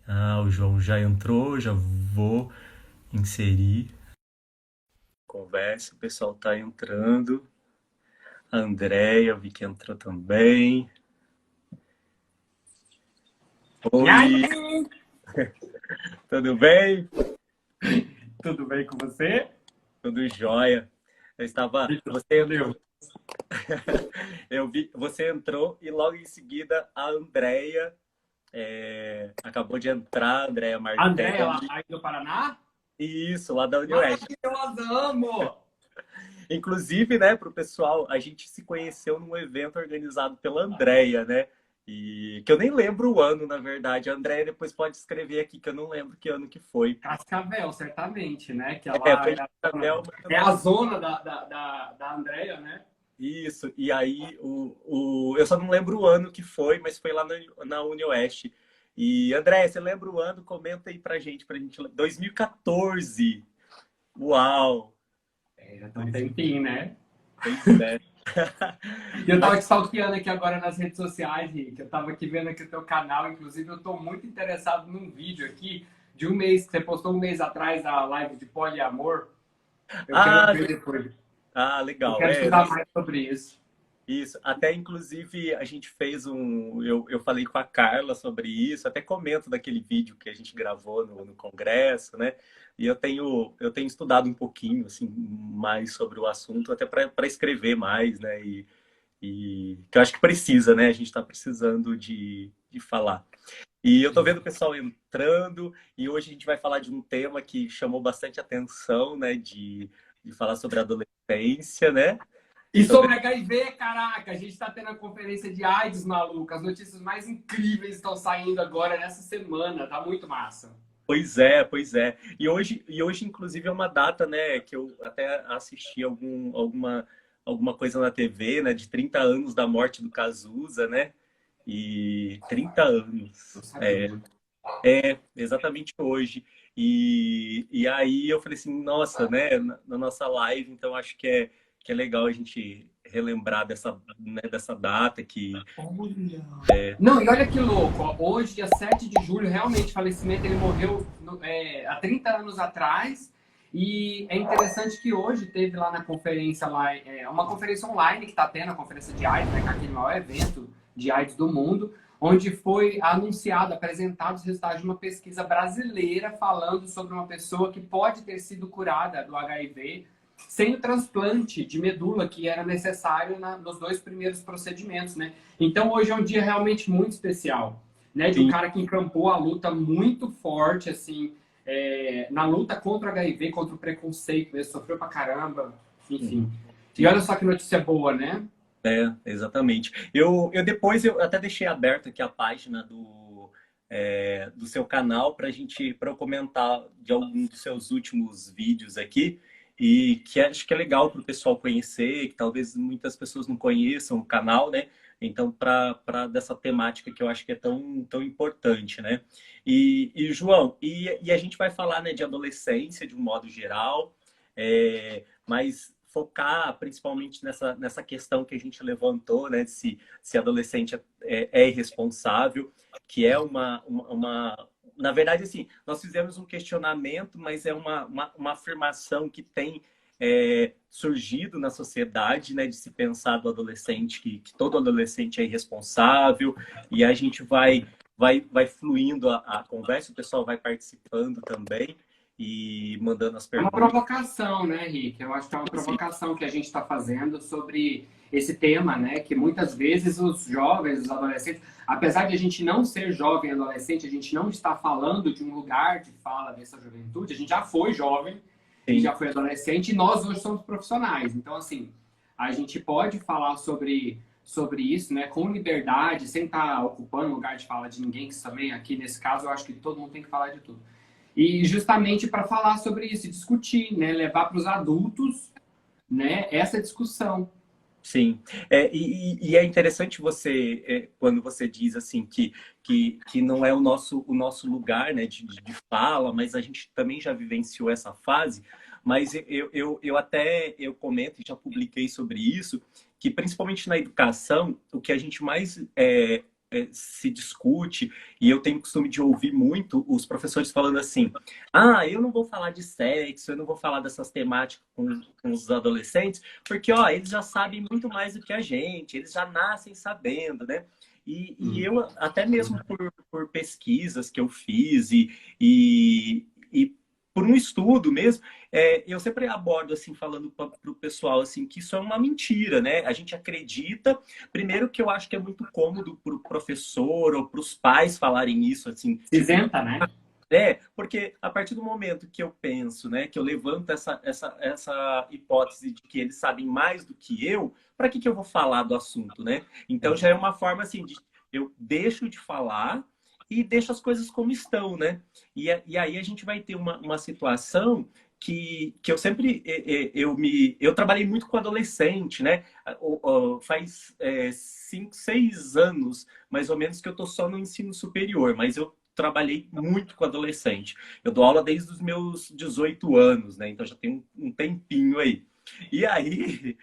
Ah, o João já entrou, já vou inserir. Conversa, o pessoal tá entrando. A Andréia, vi que entrou também. E aí, Oi, tudo bem? tudo bem com você? Tudo jóia. Eu estava. Então, valeu. Eu vi, você entrou e logo em seguida a Andréia acabou de entrar, a Andréia A Andréia, ela Martelli. aí do Paraná? Isso, lá da Unioeste. Maravilhosa, amo! Inclusive, né, para o pessoal, a gente se conheceu num evento organizado pela Andrea, né? E que eu nem lembro o ano, na verdade. A Andrea depois pode escrever aqui, que eu não lembro que ano que foi. Cascavel, certamente, né? Que Foi ela em Cascavel, mas eu é não a lembro. zona da Andréia, né? Isso, e aí eu só não lembro o ano que foi, mas foi lá na Unioeste. E André, você lembra o ano? Comenta aí pra gente. 2014. Uau! É, já tem um 2000, tempinho, né? pois é. E eu tava Mas te stalkeando aqui agora nas redes sociais, Rick. Eu tava aqui vendo aqui o teu canal. Inclusive, eu tô muito interessado num vídeo aqui de um mês, que você postou um mês atrás, a live de poliamor. Eu quero ah, ver depois. Eu legal. quero É, estudar mais sobre isso. isso, até inclusive a gente fez um. Eu falei com a Carla sobre isso, até comento daquele vídeo que a gente gravou no congresso, né? E eu tenho estudado um pouquinho assim, mais sobre o assunto, até para escrever mais, né? E que eu acho que precisa, né? A gente está precisando de falar. E eu tô vendo o pessoal entrando, e hoje a gente vai falar de um tema que chamou bastante atenção, né? De falar sobre a adolescência, né? E Sobre sobre HIV, caraca, a gente está tendo a conferência de AIDS, maluco. As notícias mais incríveis estão saindo agora nessa semana. Tá muito massa. Pois é, pois é. E hoje, inclusive, é uma data, né, que eu até assisti alguma coisa na TV, né, de 30 anos da morte do Cazuza, né? E 30 Não anos, sabia. exatamente hoje. E aí eu falei assim, nossa, né, na nossa live, então acho que é legal a gente relembrar dessa, né, dessa data que Olha. Não, e olha que louco. Ó, hoje, dia 7 de julho, realmente, falecimento, ele morreu há 30 anos atrás. E é interessante que hoje teve lá na conferência, lá, uma conferência online que está tendo, a conferência de AIDS, né, que é aquele maior evento de AIDS do mundo, onde foi anunciado, apresentado os resultados de uma pesquisa brasileira falando sobre uma pessoa que pode ter sido curada do HIV sem o transplante de medula que era necessário nos dois primeiros procedimentos, né? Então hoje é um dia realmente muito especial, né? De um sim, cara que encampou a luta muito forte, assim, na luta contra o HIV, contra o preconceito, ele sofreu pra caramba, enfim. E sim. olha só que notícia boa, né? Exatamente. Eu depois eu até deixei aberto aqui a página do seu canal para eu comentar de algum dos seus últimos vídeos aqui e que acho que é legal para o pessoal conhecer, que talvez muitas pessoas não conheçam o canal, né? Então, para dessa temática que eu acho que é tão importante, né? João, e a gente vai falar, né, de adolescência de um modo geral, mas focar principalmente nessa questão que a gente levantou, né, de se adolescente é irresponsável, que é na verdade, assim, nós fizemos um questionamento, mas é uma afirmação que tem surgido na sociedade, né, de se pensar do adolescente, que todo adolescente é irresponsável, e a gente vai fluindo a conversa, o pessoal vai participando também e mandando as É uma perguntas. provocação, né, Rick? Eu acho que é uma Sim, provocação que a gente está fazendo sobre esse tema, né? Que muitas vezes os jovens, os adolescentes, apesar de a gente não ser jovem e adolescente, a gente não está falando de um lugar de fala dessa juventude, a gente já foi jovem e sim. já foi adolescente, e nós hoje somos profissionais. Então, assim, a gente pode falar sobre isso, né, com liberdade, sem estar ocupando o lugar de fala de ninguém, que também aqui nesse caso eu acho que todo mundo tem que falar de tudo. E justamente para falar sobre isso, discutir, né? Levar para os adultos, né? Essa discussão. Sim, e é interessante quando você diz assim que não é o nosso lugar, né, de fala, mas a gente também já vivenciou essa fase, mas eu comento e já publiquei sobre isso, que principalmente na educação, o que a gente mais se discute, e eu tenho o costume de ouvir muito os professores falando assim: eu não vou falar de sexo, eu não vou falar dessas temáticas com os adolescentes, porque ó, eles já sabem muito mais do que a gente, eles já nascem sabendo, né? E eu, até mesmo por pesquisas que eu fiz e por um estudo mesmo, eu sempre abordo assim, falando para o pessoal assim, que isso é uma mentira, né? A gente acredita. Primeiro que eu acho que é muito cômodo para o professor ou para os pais falarem isso, assim, tipo, Isenta, né? porque a partir do momento que eu penso, né, que eu levanto essa hipótese de que eles sabem mais do que eu, para que eu vou falar do assunto, né? Então já é uma forma assim de eu deixo de falar e deixo as coisas como estão, né? E aí a gente vai ter uma situação que eu sempre eu trabalhei muito com adolescente, né? Faz 5, 6 anos mais ou menos que eu estou só no ensino superior, mas eu trabalhei muito com adolescente. Eu dou aula desde os meus 18 anos, né? Então já tem um tempinho aí. E aí,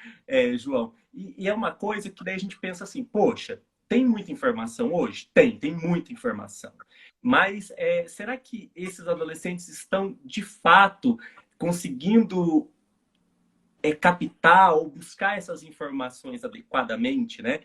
João, e é uma coisa que daí a gente pensa assim, poxa, tem muita informação hoje? Tem muita informação. Mas será que esses adolescentes estão, de fato, conseguindo captar ou buscar essas informações adequadamente, né?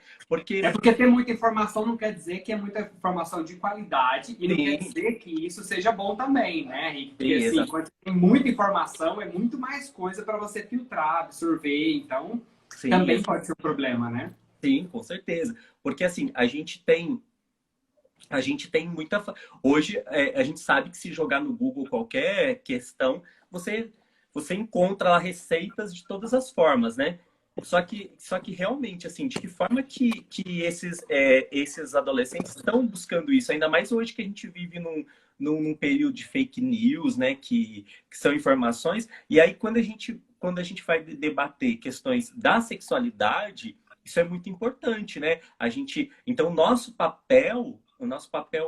É porque ter muita informação não quer dizer que é muita informação de qualidade e não sim, quer dizer que isso seja bom também, né, Rick? Porque sim, assim, quando tem muita informação, é muito mais coisa para você filtrar, absorver, então sim, também pode ser um problema, né? sim, com certeza. Porque assim, a gente tem muita. Hoje, a gente sabe que se jogar no Google qualquer questão, você encontra lá receitas de todas as formas, né? Só que realmente, assim, de que forma que esses adolescentes estão buscando isso? Ainda mais hoje que a gente vive num período de fake news, né? Que são informações. E aí, quando a gente vai debater questões da sexualidade, isso é muito importante, né? Então, o nosso papel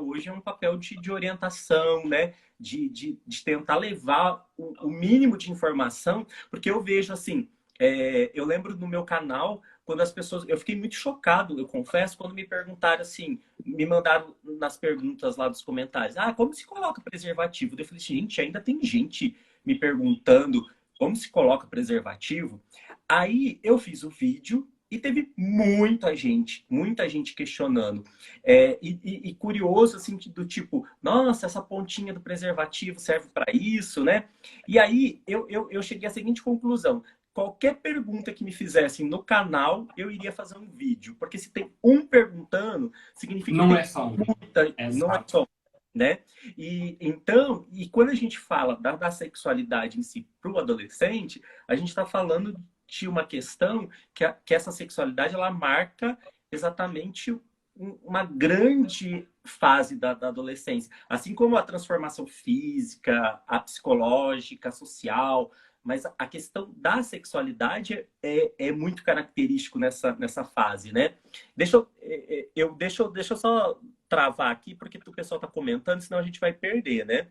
hoje é um papel de orientação, né? De tentar levar o mínimo de informação, porque eu vejo assim, eu lembro no meu canal, quando as pessoas. Eu fiquei muito chocado, eu confesso, quando me perguntaram assim, me mandaram nas perguntas lá dos comentários: como se coloca preservativo? Eu falei, gente, ainda tem gente me perguntando como se coloca preservativo. Aí eu fiz o vídeo e teve muita gente questionando. E curioso, assim, do tipo, nossa, essa pontinha do preservativo serve para isso, né? E aí eu cheguei à seguinte conclusão: qualquer pergunta que me fizessem no canal, eu iria fazer um vídeo. Porque se tem um perguntando, significa que Não tem é só um. muita. Não é Exato. só um, né? E quando a gente fala da sexualidade em si para o adolescente, a gente está falando de uma questão que essa sexualidade ela marca exatamente uma grande fase da adolescência. Assim como a transformação física, a psicológica, a social, mas a questão da sexualidade é muito característico nessa fase, né? Deixa eu só travar aqui, porque o pessoal está comentando, senão a gente vai perder, né?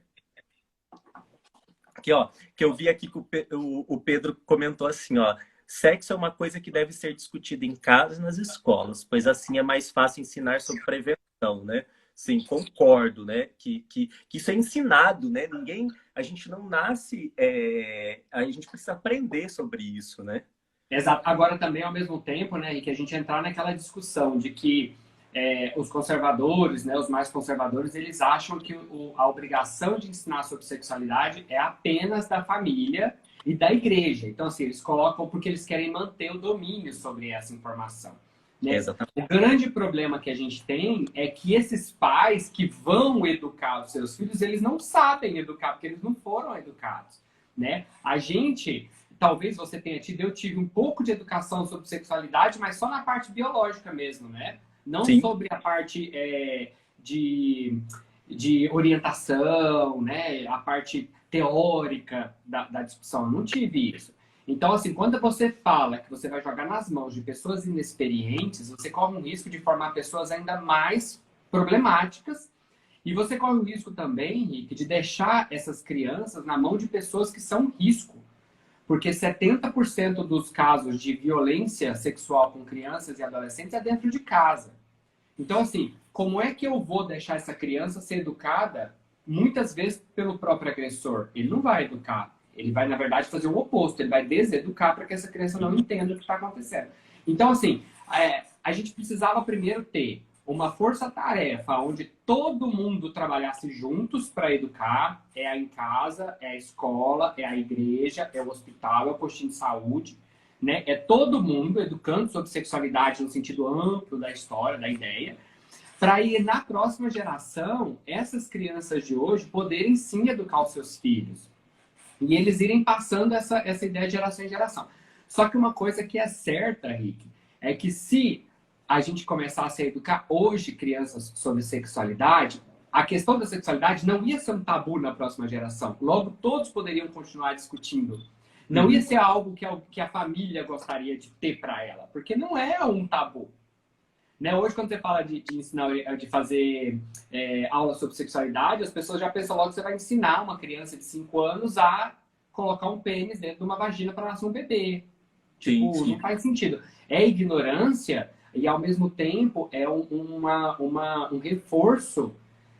Aqui, ó, que eu vi aqui que o Pedro comentou assim, ó: sexo é uma coisa que deve ser discutida em casa e nas escolas, pois assim é mais fácil ensinar sobre prevenção, né? Sim, concordo, né? Que isso é ensinado, né? A gente não nasce, a gente precisa aprender sobre isso, né? Exato. Agora também, ao mesmo tempo, né, Rick, a gente entrar naquela discussão de que os conservadores, né, os mais conservadores, eles acham que a obrigação de ensinar sobre sexualidade é apenas da família e da igreja. Então, assim, eles colocam porque eles querem manter o domínio sobre essa informação, né? Exatamente. O grande problema que a gente tem é que esses pais que vão educar os seus filhos, eles não sabem educar, porque eles não foram educados, né? A gente, talvez você tenha tido, eu tive um pouco de educação sobre sexualidade, mas só na parte biológica mesmo, né? Não Sim, sobre a parte de orientação, né? A parte teórica da discussão. Eu não tive isso. Então, assim, quando você fala que você vai jogar nas mãos de pessoas inexperientes, você corre um risco de formar pessoas ainda mais problemáticas. E você corre o risco também, Rick, de deixar essas crianças na mão de pessoas que são risco. Porque 70% dos casos de violência sexual com crianças e adolescentes é dentro de casa. Então, assim, como é que eu vou deixar essa criança ser educada, muitas vezes, pelo próprio agressor? Ele não vai educar. Ele vai, na verdade, fazer o oposto. Ele vai deseducar para que essa criança não entenda o que está acontecendo. Então, assim, a gente precisava primeiro ter uma força-tarefa onde todo mundo trabalhasse juntos para educar. É a em casa, é a escola, é a igreja, é o hospital, é o postinho de saúde. Né? É todo mundo educando sobre sexualidade no sentido amplo da história, da ideia, para ir na próxima geração, essas crianças de hoje poderem sim educar os seus filhos. E eles irem passando essa ideia de geração em geração. Só que uma coisa que é certa, Rick, é que se a gente começasse a educar hoje crianças sobre sexualidade, a questão da sexualidade não ia ser um tabu na próxima geração. Logo, todos poderiam continuar discutindo. Não ia ser algo que a família gostaria de ter para ela, porque não é um tabu. Né? Hoje, quando você fala de ensinar, de fazer aula sobre sexualidade, as pessoas já pensam logo que você vai ensinar uma criança de 5 anos a colocar um pênis dentro de uma vagina para nascer um bebê. Tipo, sim. não faz sentido. É ignorância e, ao mesmo tempo, é um reforço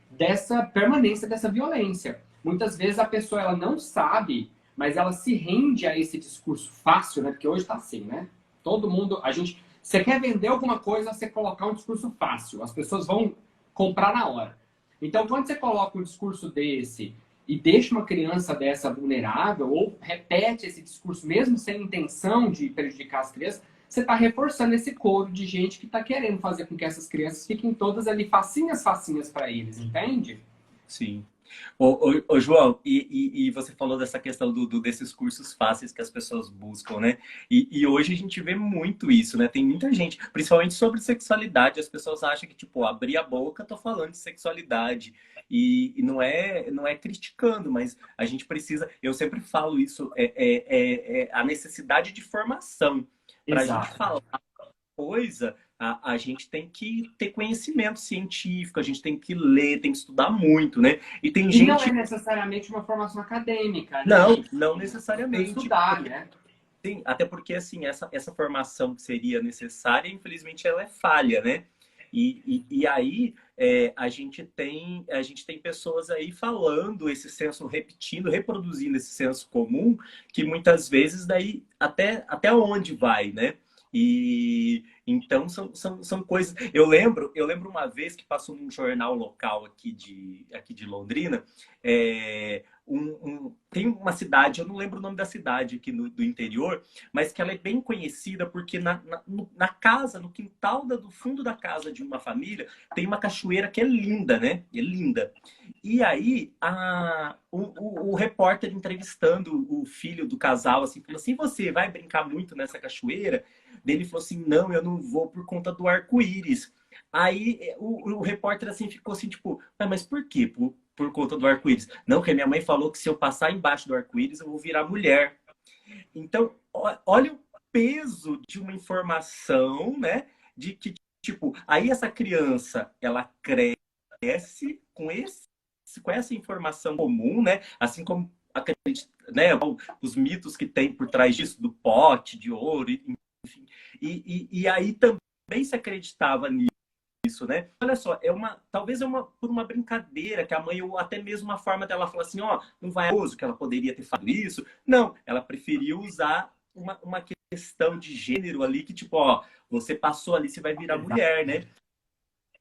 dessa permanência dessa violência. Muitas vezes a pessoa ela não sabe, mas ela se rende a esse discurso fácil, né? Porque hoje está assim, né? Todo mundo, você quer vender alguma coisa, você colocar um discurso fácil. As pessoas vão comprar na hora. Então, quando você coloca um discurso desse e deixa uma criança dessa vulnerável, ou repete esse discurso mesmo sem intenção de prejudicar as crianças, você está reforçando esse coro de gente que está querendo fazer com que essas crianças fiquem todas ali facinhas para eles, entende? Sim. Ô, João, e você falou dessa questão desses cursos fáceis que as pessoas buscam, né? E hoje a gente vê muito isso, né? Tem muita gente, principalmente sobre sexualidade, as pessoas acham que, tipo, abrir a boca, tô falando de sexualidade. E não é criticando, mas a gente precisa, eu sempre falo isso, é a necessidade de formação. Para a gente Exato. falar coisa, a gente tem que ter conhecimento científico, a gente tem que ler, tem que estudar muito, né? E tem E não é gente. necessariamente uma formação acadêmica, né, Não, Rick? não Precisa necessariamente. estudar, né? Sim, até porque assim, essa formação que seria necessária, infelizmente, ela é falha, né? E aí a gente tem pessoas aí falando esse senso, repetindo, reproduzindo esse senso comum, que muitas vezes daí até onde vai, né? E então são coisas. Eu lembro uma vez que passou num jornal local aqui de Londrina, tem uma cidade, eu não lembro o nome da cidade aqui do interior, mas que ela é bem conhecida porque na casa, no quintal do fundo da casa de uma família, tem uma cachoeira que é linda, né? É linda. E aí, o repórter entrevistando o filho do casal, assim, falou assim: você vai brincar muito nessa cachoeira? Ele falou assim: não, eu não vou por conta do arco-íris. Aí o repórter assim ficou assim, tipo, mas por quê? Por conta do arco-íris? Não, porque minha mãe falou que se eu passar embaixo do arco-íris, eu vou virar mulher. Então, olha o peso de uma informação, né? De que, tipo, aí essa criança, ela cresce com essa informação comum, né? Assim como né, os mitos que tem por trás disso, do pote de ouro, enfim. E aí também se acreditava nisso, né? Olha só, talvez por uma brincadeira que a mãe, ou até mesmo uma forma dela falar assim, ó, não vai uso que ela poderia ter falado isso. Não, ela preferiu usar uma questão de gênero ali que, tipo, ó, você passou ali, você vai virar Exato. mulher, né?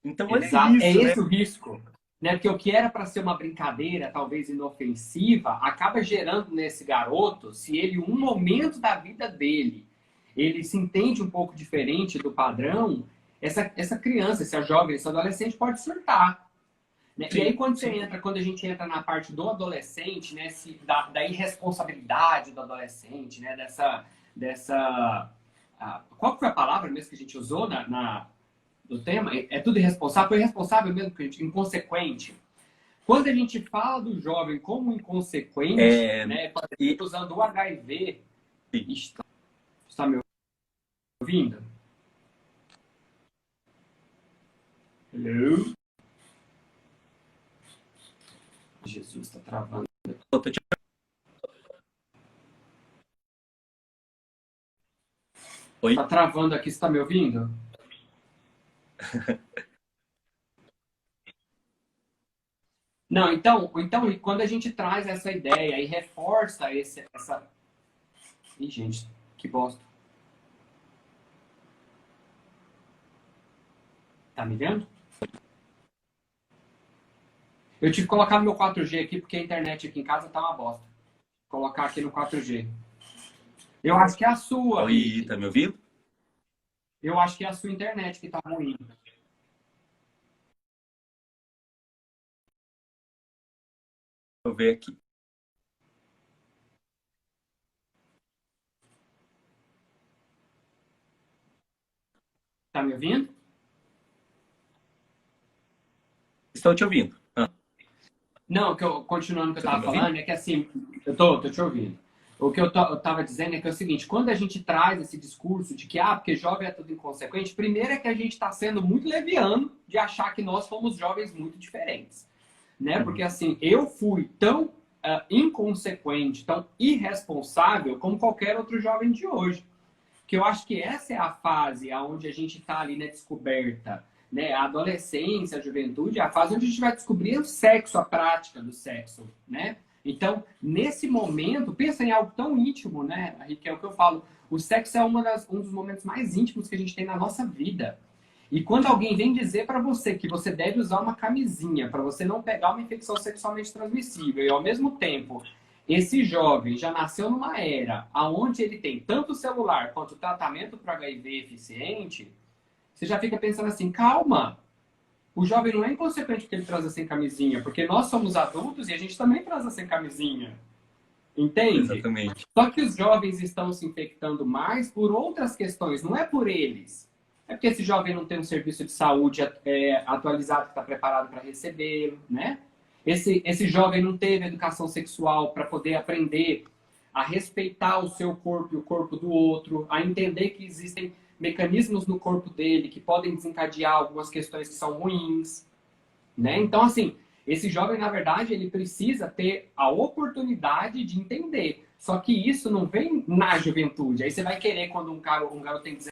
Então, olha Exato. É isso, né? esse o risco. Né? Porque o que era para ser uma brincadeira, talvez inofensiva, acaba gerando nesse garoto, se ele, um momento da vida dele, ele se entende um pouco diferente do padrão, essa criança, essa jovem, esse adolescente pode surtar. Né? E aí, Sim, quando a gente entra na parte do adolescente, né, da irresponsabilidade do adolescente, né, qual foi a palavra mesmo que a gente usou do tema? É tudo irresponsável? Foi irresponsável mesmo, que a gente, inconsequente. Quando a gente fala do jovem como inconsequente, né, e, usando o HIV, sim. está me ouvindo? Hello? Jesus, está travando. Oi? Está travando aqui, você está me ouvindo? Não, então, e quando a gente traz essa ideia e reforça essa... Ih, gente, que bosta. Tá me vendo? Eu tive que colocar no meu 4G aqui, porque a internet aqui em casa tá uma bosta. Vou colocar aqui no 4G. Eu acho que é a sua, Oi, Rick. tá me ouvindo? Deixa Eu acho que é a sua internet que tá ruim. eu ver aqui. Tá me ouvindo? Estou te ouvindo. Ah, Não, continuando o que eu você tá estava me ouvindo? falando, é que assim, tô te ouvindo. O que eu estava dizendo é que é o seguinte, quando a gente traz esse discurso de que, porque jovem é tudo inconsequente, primeiro é que a gente está sendo muito leviano de achar que nós fomos jovens muito diferentes. Né? Porque Uhum. assim, eu fui tão inconsequente, tão irresponsável como qualquer outro jovem de hoje. Que eu acho que essa é a fase onde a gente está ali na descoberta, né? A adolescência, a juventude, é a fase onde a gente vai descobrir o sexo, a prática do sexo, né? Então, nesse momento, pensa em algo tão íntimo, né? Que é o que eu falo. O sexo é um dos momentos mais íntimos que a gente tem na nossa vida. E quando alguém vem dizer para você que você deve usar uma camisinha para você não pegar uma infecção sexualmente transmissível e ao mesmo tempo esse jovem já nasceu numa era onde ele tem tanto o celular quanto o tratamento para HIV eficiente, você já fica pensando assim, calma, o jovem não é inconsequente porque ele transa sem camisinha, porque nós somos adultos e a gente também transa sem camisinha. Entende? Exatamente. Só que os jovens estão se infectando mais por outras questões, não é por eles. É porque esse jovem não tem um serviço de saúde atualizado que está preparado para recebê-lo, né? Esse jovem não teve educação sexual para poder aprender a respeitar o seu corpo e o corpo do outro, a entender que existem mecanismos no corpo dele que podem desencadear algumas questões que são ruins, né? Então, assim, esse jovem, na verdade, ele precisa ter a oportunidade de entender. Só que isso não vem na juventude. Aí você vai querer quando um garoto tem 19.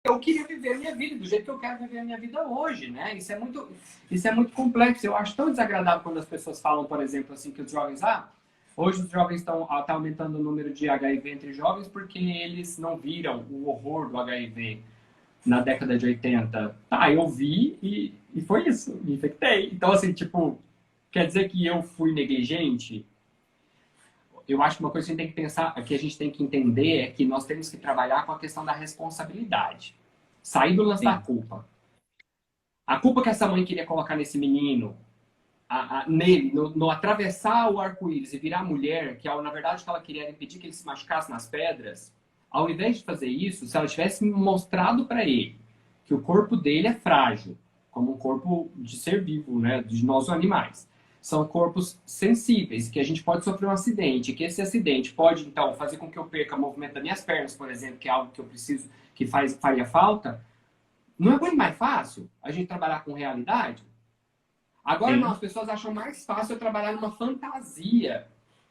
Eu queria viver a minha vida do jeito que eu quero viver a minha vida hoje, né? Isso é muito complexo. Eu acho tão desagradável quando as pessoas falam, por exemplo, assim, que os jovens, hoje os jovens tá aumentando o número de HIV entre jovens porque eles não viram o horror do HIV na década de 80. Tá, eu vi e foi isso, me infectei. Então, assim, tipo, quer dizer que eu fui negligente? Eu acho que uma coisa que a gente tem que pensar, que a gente tem que entender é que nós temos que trabalhar com a questão da responsabilidade. Sair do lance da Sim. culpa. A culpa que essa mãe queria colocar nesse menino, nele, no atravessar o arco-íris e virar mulher, que na verdade o que ela queria era impedir que ele se machucasse nas pedras, ao invés de fazer isso, se ela tivesse mostrado para ele que o corpo dele é frágil, como um corpo de ser vivo, né, de nós animais, são corpos sensíveis, que a gente pode sofrer um acidente, que esse acidente pode, então, fazer com que eu perca o movimento das minhas pernas, por exemplo, que é algo que eu preciso, que faria falta. Não é muito mais fácil a gente trabalhar com realidade? Agora não, Sim. as pessoas acham mais fácil eu trabalhar numa fantasia.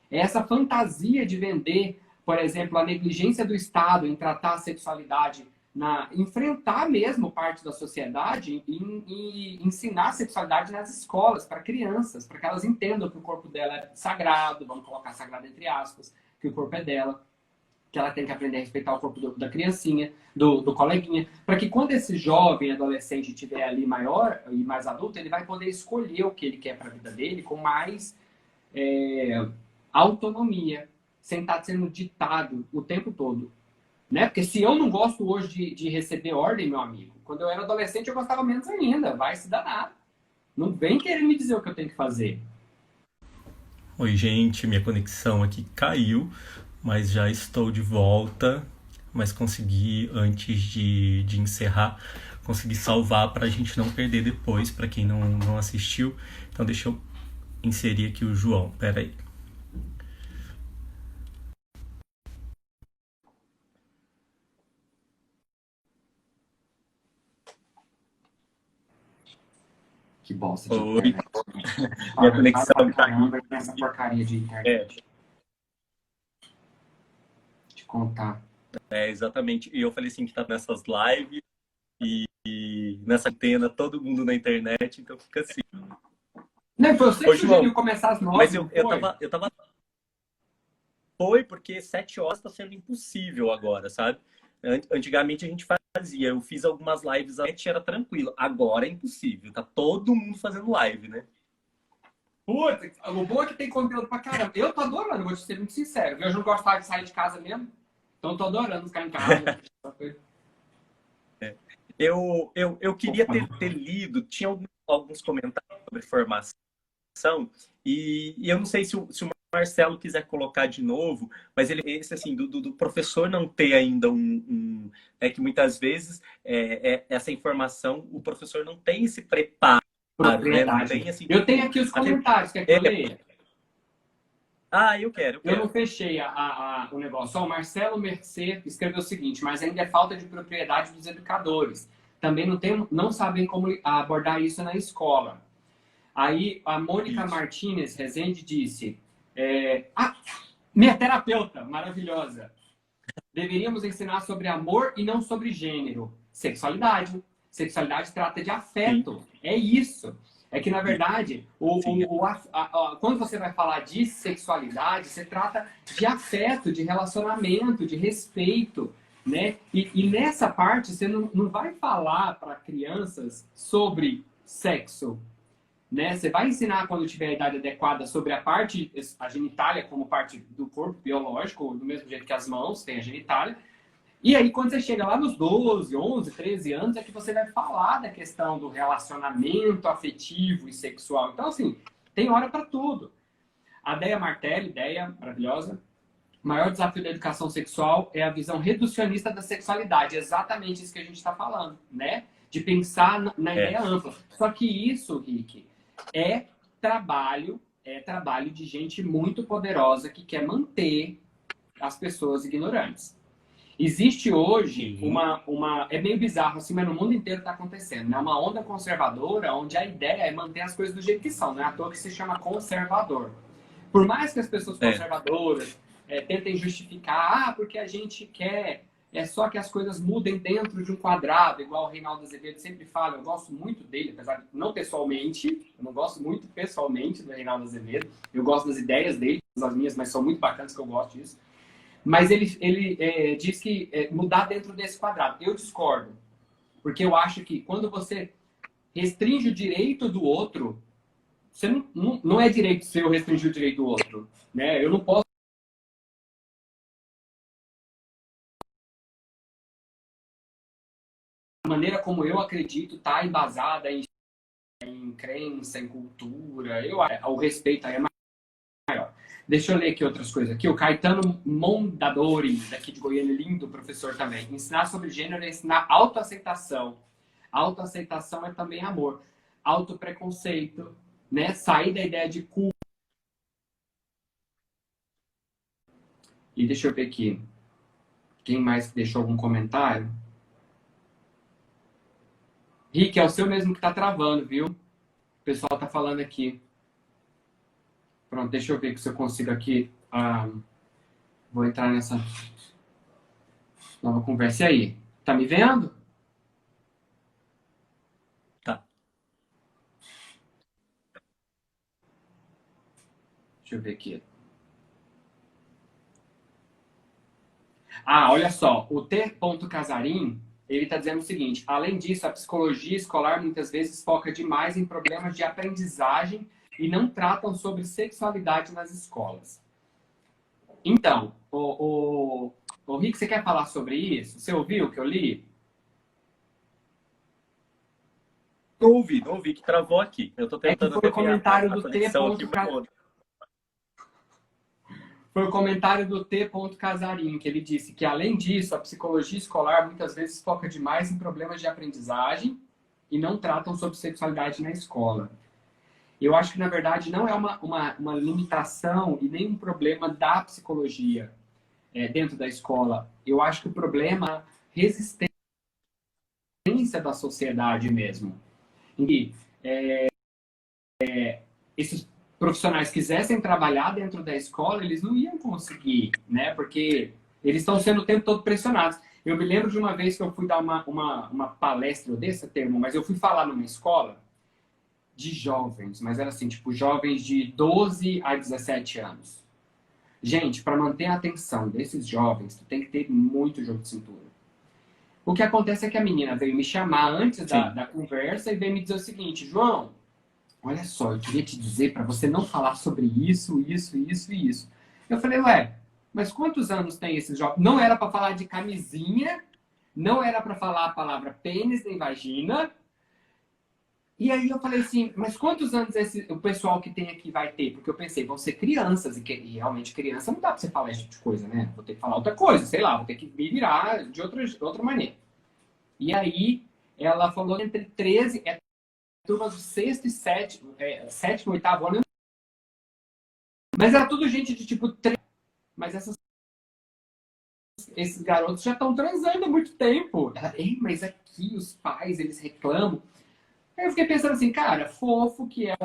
É essa fantasia de vender, por exemplo, a negligência do Estado em tratar a sexualidade, enfrentar mesmo parte da sociedade e ensinar a sexualidade nas escolas para crianças, para que elas entendam que o corpo dela é sagrado, vamos colocar sagrado entre aspas, que o corpo é dela, que ela tem que aprender a respeitar o corpo da criancinha, do coleguinha, para que quando esse jovem, adolescente, estiver ali maior e mais adulto, ele vai poder escolher o que ele quer para a vida dele com mais autonomia, sem estar sendo ditado o tempo todo. Né? Porque se eu não gosto hoje de receber ordem, meu amigo, quando eu era adolescente eu gostava menos ainda, vai se danar. Não vem querer me dizer o que eu tenho que fazer. Oi, gente, minha conexão aqui caiu, mas já estou de volta. Mas consegui, antes de encerrar, consegui salvar para a gente não perder depois, para quem não assistiu. Então, deixa eu inserir aqui o João. Pera aí. Que bosta de Oi, internet. minha Para pra conexão caiu. caramba nessa porcaria de É, internet. Te contar. Exatamente. E eu falei assim que tá nessas lives e nessa antena, todo mundo na internet, então fica assim. Não, foi você que Ô, João, sugeriu começar às mas 9, não eu foi? tava, eu tava. Foi porque 7 horas tá sendo impossível agora, sabe? Antigamente a gente fazia, eu fiz algumas lives antes, era tranquilo. Agora é impossível, tá todo mundo fazendo live, né? Puta, o bom é que tem conteúdo pra caramba. Eu tô adorando, vou te ser muito sincero. Eu não gostava de sair de casa mesmo, então eu tô adorando ficar em casa. Eu queria ter lido, tinha alguns comentários sobre formação, e eu não sei se o Marcelo quiser colocar de novo, mas ele esse assim do professor não ter ainda é que muitas vezes essa informação o professor não tem esse preparo, né? Não tem Propriedade. assim Eu tenho tipo aqui os até, comentários, quer que eu leia? eu quero, eu Eu não quero. fechei o negócio. Ó, o Marcelo Mercer escreveu o seguinte, mas ainda é falta de propriedade dos educadores. Também não sabem como abordar isso na escola. Aí a Mônica Isso. Martinez Rezende disse: minha terapeuta, maravilhosa. Deveríamos ensinar sobre amor e não sobre gênero. Sexualidade. Sexualidade trata de Sim, afeto. É isso. É que, na verdade, sim. quando você vai falar de sexualidade, você trata de afeto, de relacionamento, de respeito. Né? E nessa parte, você não vai falar para crianças sobre sexo, né? Você vai ensinar quando tiver a idade adequada sobre a genitália como parte do corpo biológico, do mesmo jeito que as mãos têm a genitália. E aí, quando você chega lá nos 12, 11, 13 anos, é que você vai falar da questão do relacionamento afetivo e sexual. Então, assim, tem hora para tudo. A Deia Martelli, Deia, maravilhosa, o maior desafio da educação sexual é a visão reducionista da sexualidade. Exatamente isso que a gente está falando, né? De pensar na É, ideia ampla. Só que isso, Rick, é trabalho de gente muito poderosa que quer manter as pessoas ignorantes. Existe hoje sim, é meio bizarro assim, mas no mundo inteiro está acontecendo, né? Uma onda conservadora onde a ideia é manter as coisas do jeito que são, não é à toa que se chama conservador. Por mais que as pessoas é, conservadoras tentem justificar, porque a gente quer só que as coisas mudem dentro de um quadrado, igual o Reinaldo Azevedo sempre fala, eu gosto muito dele, apesar de não pessoalmente, eu não gosto muito pessoalmente do Reinaldo Azevedo, eu gosto das ideias dele, as minhas, mas são muito bacanas que eu gosto disso. Mas ele diz que mudar dentro desse quadrado. Eu discordo, porque eu acho que quando você restringe o direito do outro, você não é direito seu restringir o direito do outro. Né? Eu não posso. A maneira como eu acredito está embasada em crença, em cultura. O respeito aí é maior. Deixa eu ler aqui outras coisas. Aqui, o Caetano Mondadori, daqui de Goiânia, lindo professor também. Ensinar sobre gênero é ensinar autoaceitação. Autoaceitação é também amor. Autopreconceito, né? Sair da ideia de culpa. E deixa eu ver aqui. Quem mais deixou algum comentário? Rick, é o seu mesmo que tá travando, viu? O pessoal tá falando aqui. Pronto, deixa eu ver se eu consigo aqui. Vou entrar nessa nova conversa. E aí? Tá me vendo? tá. Deixa eu ver aqui. Olha só. O T. Casarim, ele está dizendo o seguinte. Além disso, a psicologia escolar muitas vezes foca demais em problemas de aprendizagem e não tratam sobre sexualidade nas escolas. Então, o Rick, você quer falar sobre isso? Você ouviu o que eu li? Não ouvi, que travou aqui. Eu tô É que tentando foi até o ver comentário a do T. conexão aqui, mas não. Foi o comentário do T. Casarim, que ele disse que, além disso, a psicologia escolar muitas vezes foca demais em problemas de aprendizagem e não tratam sobre sexualidade na escola. Eu acho que, na verdade, não é uma limitação e nem um problema da psicologia dentro da escola. Eu acho que o problema é a resistência da sociedade mesmo. E esses profissionais quisessem trabalhar dentro da escola, eles não iam conseguir, né? Porque Eles estão sendo o tempo todo pressionados. Eu me lembro de uma vez que eu fui dar uma palestra, eu dei esse termo, mas eu fui falar numa escola de jovens, mas era assim, tipo, jovens de 12 a 17 anos. Gente, para manter a atenção desses jovens, tu tem que ter muito jogo de cintura. O que acontece é que a menina veio me chamar antes da conversa e veio me dizer o seguinte: João, olha só, eu queria te dizer para você não falar sobre isso, isso, isso e isso. Eu falei, ué, mas quantos anos tem esses jovens? Não era para falar de camisinha, não era para falar a palavra pênis nem vagina. E aí eu falei assim, mas quantos anos o pessoal que tem aqui vai ter? Porque eu pensei, vão ser crianças, e realmente criança não dá pra você falar esse tipo de coisa, né? Vou ter que falar outra coisa, sei lá, vou ter que me virar de outra maneira. E aí ela falou entre 13, turma do sexto e sétimo, sétimo, oitavo ano. Mas era tudo gente de tipo 3. Mas esses garotos já estão transando há muito tempo. Ela, ei, mas aqui os pais, eles reclamam. Aí eu fiquei pensando assim, cara, fofo que é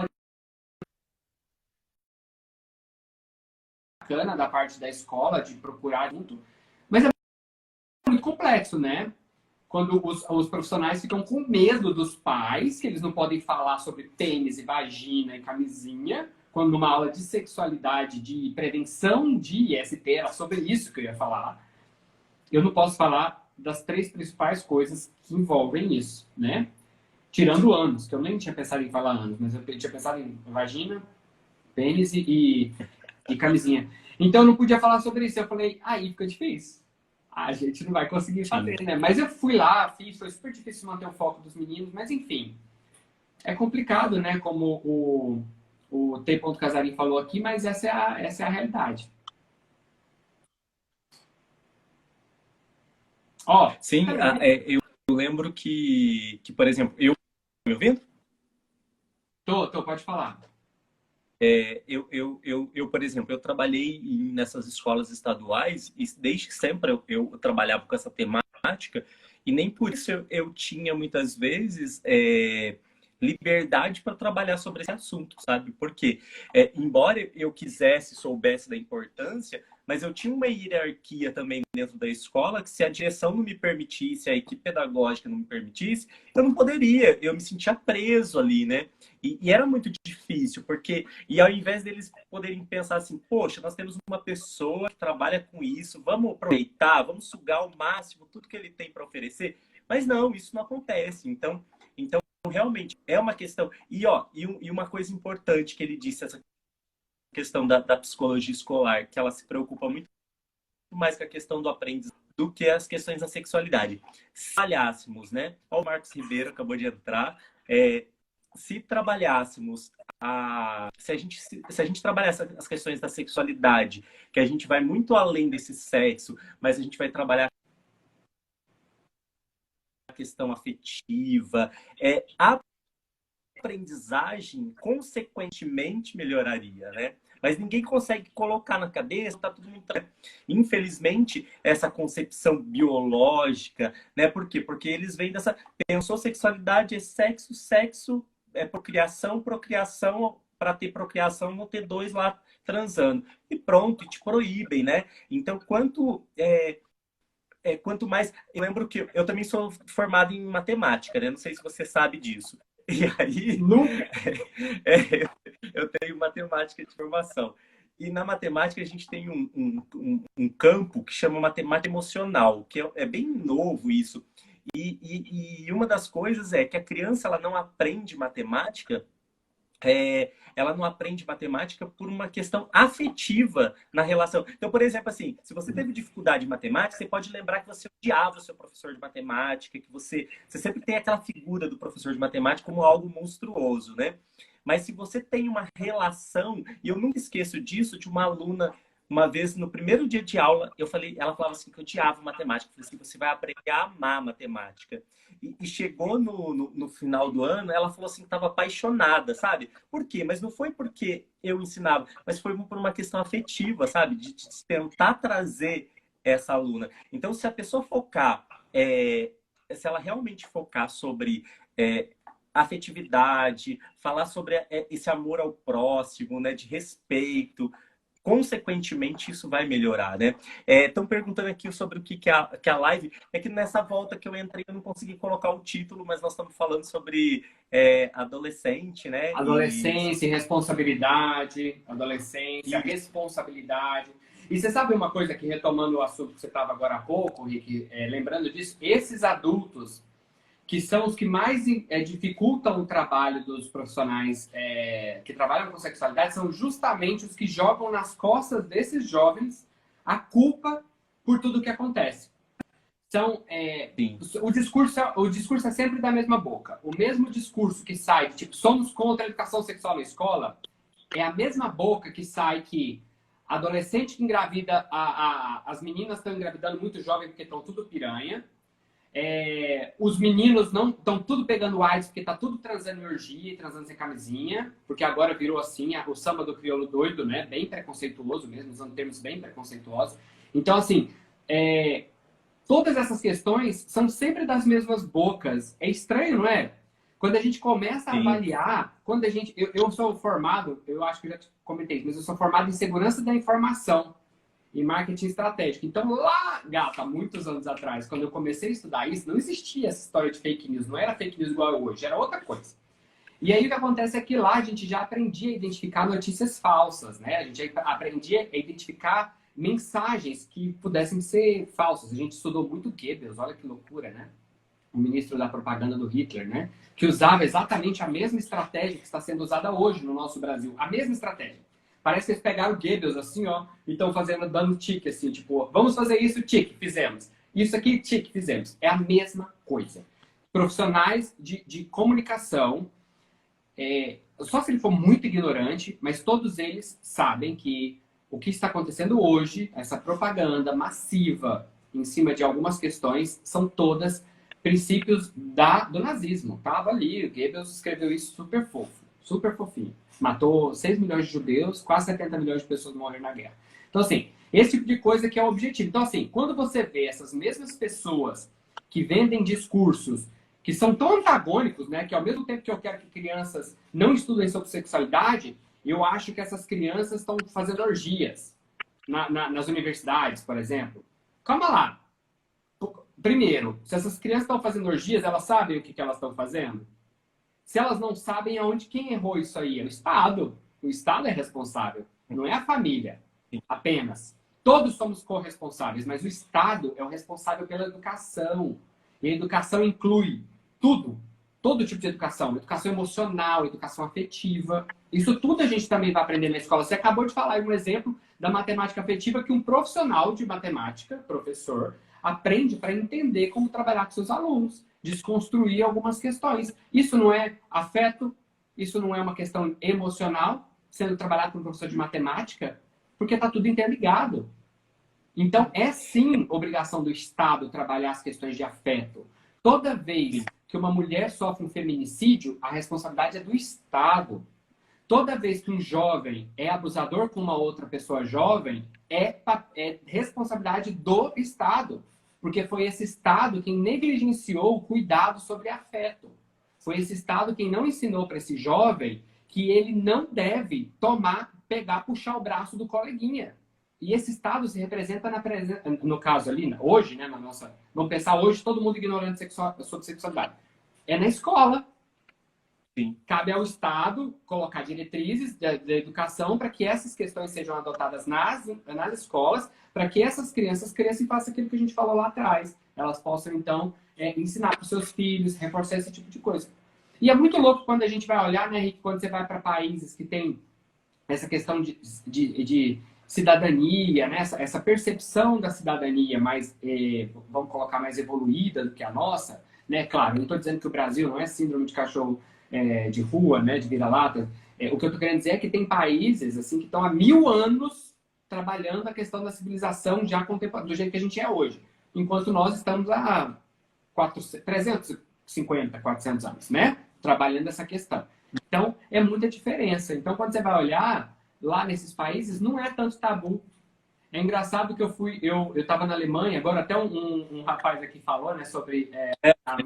bacana da parte da escola de procurar junto, mas é muito complexo, né? Quando os profissionais ficam com medo dos pais, que eles não podem falar sobre pênis e vagina e camisinha, quando numa aula de sexualidade, de prevenção de IST, era sobre isso que eu ia falar. Eu não posso falar das 3 principais coisas que envolvem isso, né? Tirando anos, que eu nem tinha pensado em falar anos, mas eu tinha pensado em vagina, pênis e camisinha. Então eu não podia falar sobre isso. Eu falei, aí fica difícil. A gente não vai conseguir fazer, né? Mas eu fui lá, fiz, foi super difícil manter o foco dos meninos, mas enfim. É complicado, né? Como o T. Casarim falou aqui, mas essa é a realidade. Ó, Sim, eu lembro por exemplo, me ouvindo? pode falar. Por exemplo, eu trabalhei nessas escolas estaduais e desde sempre eu trabalhava com essa temática e nem por isso eu tinha muitas vezes liberdade para trabalhar sobre esse assunto, sabe? Porque, embora eu quisesse, soubesse da importância, mas eu tinha uma hierarquia também dentro da escola que se a direção não me permitisse, a equipe pedagógica não me permitisse, eu não poderia, eu me sentia preso ali, né? E era muito difícil, porque e ao invés deles poderem pensar assim, poxa, nós temos uma pessoa que trabalha com isso, vamos aproveitar, vamos sugar ao máximo tudo que ele tem para oferecer. Mas não, isso não acontece. Então realmente é uma questão. E uma coisa importante que ele disse, essa questão da psicologia escolar, que ela se preocupa muito mais com a questão do aprendizado do que as questões da sexualidade. Se trabalhássemos, né? Olha o Marcos Ribeiro acabou de entrar. Se trabalhássemos se a gente trabalhasse as questões da sexualidade, que a gente vai muito além desse sexo, mas a gente vai trabalhar a questão afetiva, a aprendizagem consequentemente melhoraria, né? Mas ninguém consegue colocar na cabeça, tá todo mundo. Infelizmente, essa concepção biológica, né? Por quê? Porque eles vêm dessa. Pensou sexualidade é sexo, sexo é procriação, procriação, para ter procriação, vão ter 2 lá transando. E pronto, te proíbem, né? Então, quanto mais. Eu lembro que eu também sou formado em matemática, né? Não sei se você sabe disso. E aí, eu tenho matemática de formação. E na matemática a gente tem um campo que chama matemática emocional, que é bem novo isso. E uma das coisas é que a criança ela não aprende matemática ela não aprende matemática por uma questão afetiva na relação. Então, por exemplo, assim, se você teve dificuldade em matemática, você pode lembrar que você odiava o seu professor de matemática, que você sempre tem aquela figura do professor de matemática como algo monstruoso, né? Mas se você tem uma relação, e eu nunca esqueço disso, de uma aluna, uma vez no primeiro dia de aula, ela falava assim que eu odiava matemática. Eu falei assim, você vai aprender a amar matemática. E chegou no final do ano, ela falou assim que estava apaixonada, sabe? Por quê? Mas não foi porque eu ensinava, mas foi por uma questão afetiva, sabe? De tentar trazer essa aluna. Então, se a pessoa focar, se ela realmente focar sobre afetividade, falar sobre esse amor ao próximo, né? De respeito, consequentemente, isso vai melhorar, né? Estão perguntando aqui sobre o que é a live. É que nessa volta que eu entrei, eu não consegui colocar o título, mas nós estamos falando sobre adolescente, né? Adolescência, responsabilidade, adolescência, E responsabilidade. E você sabe uma coisa que, retomando o assunto que você estava agora há pouco, Rick, lembrando disso, esses adultos que são os que mais dificultam o trabalho dos profissionais que trabalham com sexualidade, são justamente os que jogam nas costas desses jovens a culpa por tudo que acontece. Então, o discurso é sempre da mesma boca. O mesmo discurso que sai, tipo, somos contra a educação sexual na escola, é a mesma boca que sai que adolescente que engravida, as meninas estão engravidando muito jovem porque estão tudo piranha. Os meninos não estão tudo pegando AIDS porque tá tudo transando em orgia e transando sem camisinha, porque agora virou assim, o samba do crioulo doido, né? Bem preconceituoso mesmo, usando termos bem preconceituosos. Então, assim, todas essas questões são sempre das mesmas bocas. É estranho, não é? Quando a gente começa a avaliar, quando a gente... Eu sou formado, eu acho que eu já comentei isso, mas eu sou formado em segurança da informação e marketing estratégico. Então, lá, gata, muitos anos atrás, quando eu comecei a estudar isso, não existia essa história de fake news. Não era fake news igual hoje, era outra coisa. E aí o que acontece é que lá a gente já aprendia a identificar notícias falsas, né? A gente aprendia a identificar mensagens que pudessem ser falsas. A gente estudou muito Goebbels, olha que loucura, né? O ministro da propaganda do Hitler, né? Que usava exatamente a mesma estratégia que está sendo usada hoje no nosso Brasil. A mesma estratégia. Parece que eles pegaram o Goebbels assim, ó, e estão dando tique, assim, tipo, vamos fazer isso, tique, fizemos. Isso aqui, tique, fizemos. É a mesma coisa. Profissionais de comunicação, só se ele for muito ignorante, mas todos eles sabem que o que está acontecendo hoje, essa propaganda massiva em cima de algumas questões, são todas princípios do nazismo. Tava ali, o Goebbels escreveu isso super fofo, super fofinho. Matou 6 milhões de judeus, quase 70 milhões de pessoas morreram na guerra. Então, assim, esse tipo de coisa que é o objetivo. Então, assim, quando você vê essas mesmas pessoas que vendem discursos que são tão antagônicos, né, que ao mesmo tempo que eu quero que crianças não estudem sobre sexualidade, eu acho que essas crianças estão fazendo orgias nas universidades, por exemplo. Calma lá. Primeiro, se essas crianças estão fazendo orgias, elas sabem o que elas estão fazendo? Se elas não sabem aonde, quem errou isso aí? É o Estado. O Estado é responsável. Não é a família, apenas. Todos somos corresponsáveis, mas o Estado é o responsável pela educação. E a educação inclui tudo. Todo tipo de educação. Educação emocional, educação afetiva. Isso tudo a gente também vai aprender na escola. Você acabou de falar um exemplo da matemática afetiva que um profissional de matemática, professor, aprende para entender como trabalhar com seus alunos, desconstruir algumas questões. Isso não é afeto, isso não é uma questão emocional, sendo trabalhado por um professor de matemática, porque está tudo interligado. Então, é sim obrigação do Estado trabalhar as questões de afeto. Toda vez que uma mulher sofre um feminicídio, a responsabilidade é do Estado. Toda vez que um jovem é abusador com uma outra pessoa jovem, é responsabilidade do Estado. Porque foi esse Estado quem negligenciou o cuidado sobre afeto. Foi esse Estado quem não ensinou para esse jovem que ele não deve puxar o braço do coleguinha. E esse Estado se representa no caso ali, hoje, né, vamos pensar hoje, todo mundo ignorante sobre sexualidade. É na escola. Sim. Cabe ao Estado colocar diretrizes da educação para que essas questões sejam adotadas nas escolas, para que essas crianças cresçam e façam aquilo que a gente falou lá atrás. Elas possam, então, ensinar para os seus filhos, reforçar esse tipo de coisa. E é muito louco quando a gente vai olhar, né, Rick, quando você vai para países que tem essa questão de cidadania, né, essa percepção da cidadania mais, vamos colocar, mais evoluída do que a nossa, né? Claro, eu não estou dizendo que o Brasil não é síndrome de cachorro de rua, né, de vira-lata. O que eu estou querendo dizer é que tem países assim, que estão há 1000 anos trabalhando a questão da civilização já do jeito que a gente é hoje. Enquanto nós estamos há 350, 400 anos, né? Trabalhando essa questão. Então, é muita diferença. Então, quando você vai olhar lá nesses países, não é tanto tabu. É engraçado que eu estava na Alemanha, agora até um rapaz aqui falou, né, sobre a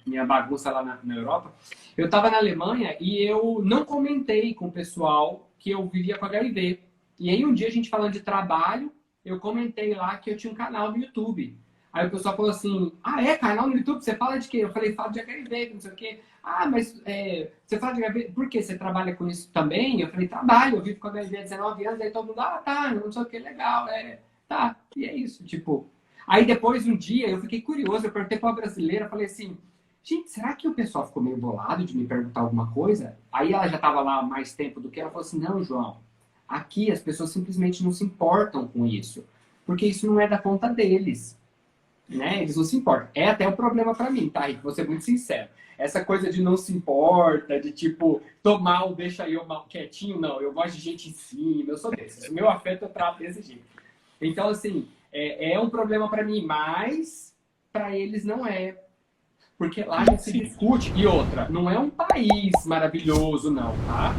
minha bagunça lá na Europa. Eu estava na Alemanha e eu não comentei com o pessoal que eu vivia com HIV. E aí um dia a gente falando de trabalho, eu comentei lá que eu tinha um canal no YouTube. Aí o pessoal falou assim, ah, é? Canal no YouTube? Você fala de quê? Eu falei, falo de HIV, não sei o quê. Ah, mas você fala de HIV, por quê? Você trabalha com isso também? Eu falei, trabalho, eu vivo com HIV há 19 anos, aí todo mundo, ah, tá, não sei o que, legal, tá, e é isso, tipo. Aí depois, um dia, eu fiquei curioso, eu perguntei pra uma brasileira, falei assim, gente, será que o pessoal ficou meio bolado de me perguntar alguma coisa? Aí ela já tava lá há mais tempo do que ela, falou assim, não, João, aqui as pessoas simplesmente não se importam com isso, porque isso não é da conta deles. Né? Eles não se importam. É até um problema para mim, tá? E vou ser muito sincero. Essa coisa de não se importa, de tipo, tomar ou deixa eu mal quietinho, não. Eu gosto de gente em cima, eu sou desse. O meu afeto eu trato desse jeito. Então, assim, é um problema para mim, mas para eles não é. Porque lá a gente se discute. E outra, não é um país maravilhoso, não, tá?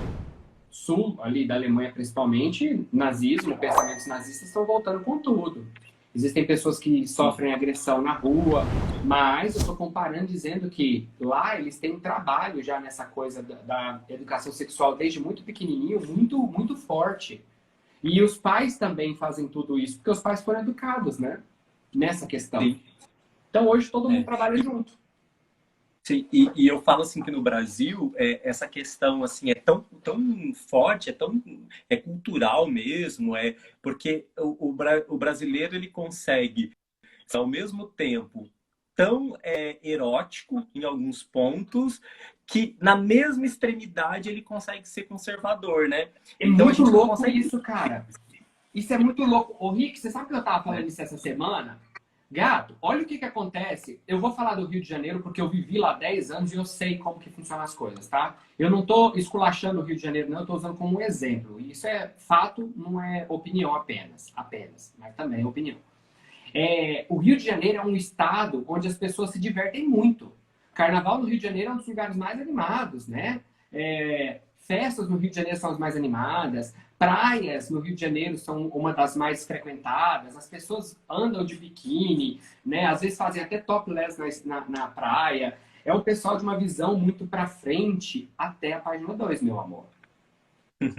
Sul, ali da Alemanha principalmente, nazismo, pensamentos nazistas estão voltando com tudo. Existem pessoas que sofrem agressão na rua, mas eu estou comparando dizendo que lá eles têm um trabalho já nessa coisa da educação sexual desde muito pequenininho, muito, muito forte. E os pais também fazem tudo isso, porque os pais foram educados, né? Nessa questão. Sim. Então hoje todo mundo trabalha junto. Sim, e eu falo assim que no Brasil essa questão assim é tão forte, é cultural mesmo, porque o brasileiro ele consegue ao mesmo tempo tão erótico em alguns pontos que na mesma extremidade ele consegue ser conservador, né? É então muito louco isso, cara. Isso é muito louco. Ô, Rick, você sabe que eu tava falando isso essa semana? Gato, olha o que acontece. Eu vou falar do Rio de Janeiro porque eu vivi lá 10 anos e eu sei como que funcionam as coisas, tá? Eu não tô esculachando o Rio de Janeiro, não. Eu tô usando como um exemplo. Isso é fato, não é opinião apenas. Mas também é opinião. O Rio de Janeiro é um estado onde as pessoas se divertem muito. Carnaval no Rio de Janeiro é um dos lugares mais animados, né? Festas no Rio de Janeiro são as mais animadas. Praias no Rio de Janeiro são uma das mais frequentadas. As pessoas andam de biquíni, né? Às vezes fazem até topless na praia. É um pessoal de uma visão muito para frente até a página 2, meu amor.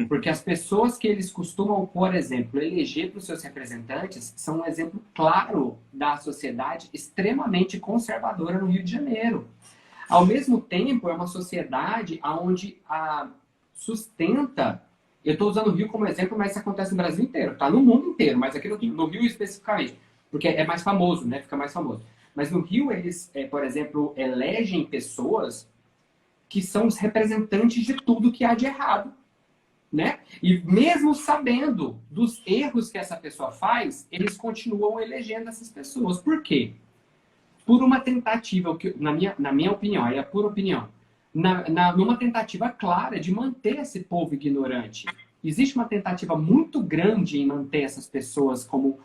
Porque as pessoas que eles costumam, por exemplo, eleger para os seus representantes são um exemplo claro da sociedade extremamente conservadora no Rio de Janeiro. Ao mesmo tempo, é uma sociedade onde sustenta... Eu estou usando o Rio como exemplo, mas isso acontece no Brasil inteiro, tá? No mundo inteiro, mas aqui no Rio especificamente, porque é mais famoso, né? Fica mais famoso. Mas no Rio, eles, por exemplo, elegem pessoas que são os representantes de tudo que há de errado, né? E mesmo sabendo dos erros que essa pessoa faz, eles continuam elegendo essas pessoas. Por quê? Por uma tentativa, na minha opinião, é a pura opinião, numa tentativa clara de manter esse povo ignorante. Existe uma tentativa muito grande em manter essas pessoas como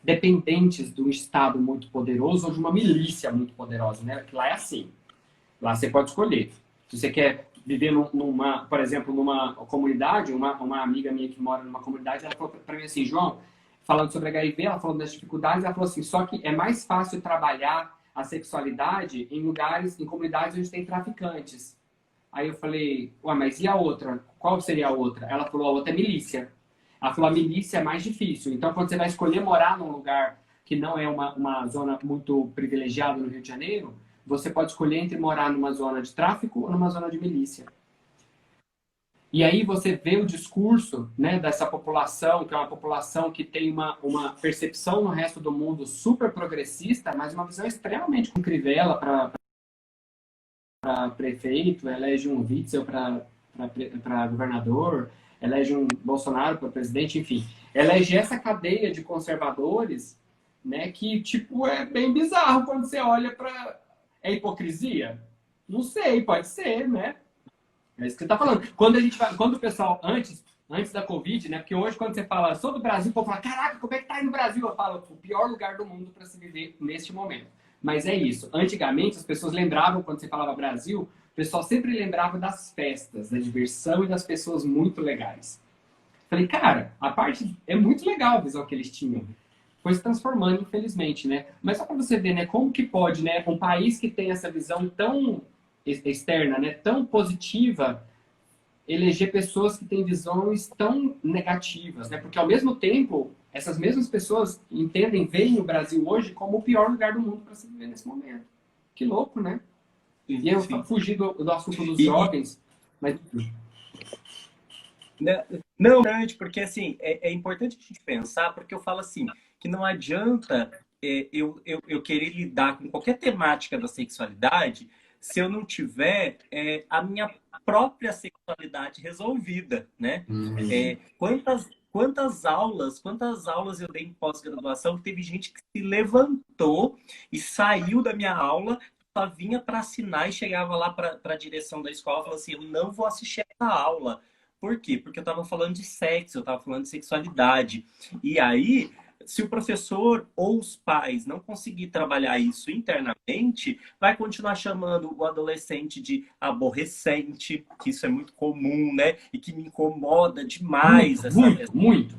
dependentes de um Estado muito poderoso ou de uma milícia muito poderosa, né? Que lá é assim. Lá você pode escolher. Se você quer viver por exemplo, numa comunidade, uma amiga minha que mora numa comunidade, ela falou para mim assim, João, falando sobre HIV, ela falou das dificuldades, ela falou assim, só que é mais fácil trabalhar a sexualidade em lugares, em comunidades onde tem traficantes. Aí eu falei, ué, mas e a outra? Qual seria a outra? Ela falou, a outra é milícia. Ela falou, a milícia é mais difícil. Então, quando você vai escolher morar num lugar que não é uma zona muito privilegiada no Rio de Janeiro, você pode escolher entre morar numa zona de tráfico ou numa zona de milícia. E aí você vê o discurso, né, dessa população, que é uma população que tem uma percepção no resto do mundo super progressista, mas uma visão extremamente com Crivella para prefeito, elege um Witzel para governador, elege um Bolsonaro para presidente, enfim. Elege essa cadeia de conservadores, né, que tipo é bem bizarro quando você olha para... É hipocrisia? Não sei, pode ser, né? É isso que você está falando. Quando o pessoal, antes da Covid, né? Porque hoje, quando você fala, sou do Brasil, o povo fala, caraca, como é que tá aí no Brasil? Eu falo, o pior lugar do mundo para se viver neste momento. Mas é isso. Antigamente, as pessoas lembravam, quando você falava Brasil, o pessoal sempre lembrava das festas, da diversão e das pessoas muito legais. Falei, cara, a parte é muito legal a visão que eles tinham. Foi se transformando, infelizmente, né? Mas só para você ver, né? Como que pode, né? Um país que tem essa visão tão externa, né? Tão positiva, eleger pessoas que têm visões tão negativas, né? Porque ao mesmo tempo, essas mesmas pessoas entendem, veem o Brasil hoje como o pior lugar do mundo para se viver nesse momento. Que louco, né? Sim, E eu sim. fugi do assunto dos E, jovens, mas né, não, grande, porque assim, é importante a gente pensar, porque eu falo assim, que não adianta eu querer lidar com qualquer temática da sexualidade se eu não tiver a minha própria sexualidade resolvida, né? Quantas aulas eu dei em pós-graduação que teve gente que se levantou e saiu da minha aula, só vinha para assinar e chegava lá para a direção da escola e falava assim, eu não vou assistir essa aula. Por quê? Porque eu estava falando de sexo, eu estava falando de sexualidade. E aí, se o professor ou os pais não conseguir trabalhar isso internamente, vai continuar chamando o adolescente de aborrecente, que isso é muito comum, né? E que me incomoda demais muito, essa muito, muito.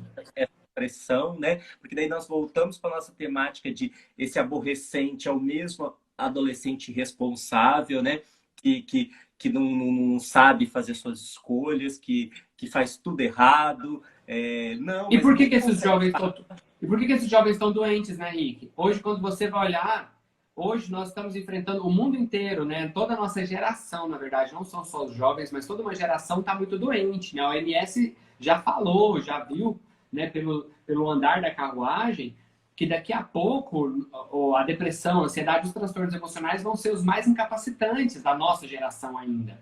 expressão, né? Porque daí nós voltamos para a nossa temática de esse aborrecente é o mesmo adolescente responsável, né? Que não sabe fazer suas escolhas, que faz tudo errado. Não, E mas por que nem que esses consegue. jovens estão... E por que que esses jovens estão doentes, né, Rick? Hoje, quando você vai olhar, hoje nós estamos enfrentando o mundo inteiro, né? Toda a nossa geração, na verdade, não são só os jovens, mas toda uma geração está muito doente, né? A OMS já falou, já viu, né, pelo andar da carruagem, que daqui a pouco a depressão, a ansiedade e os transtornos emocionais vão ser os mais incapacitantes da nossa geração ainda.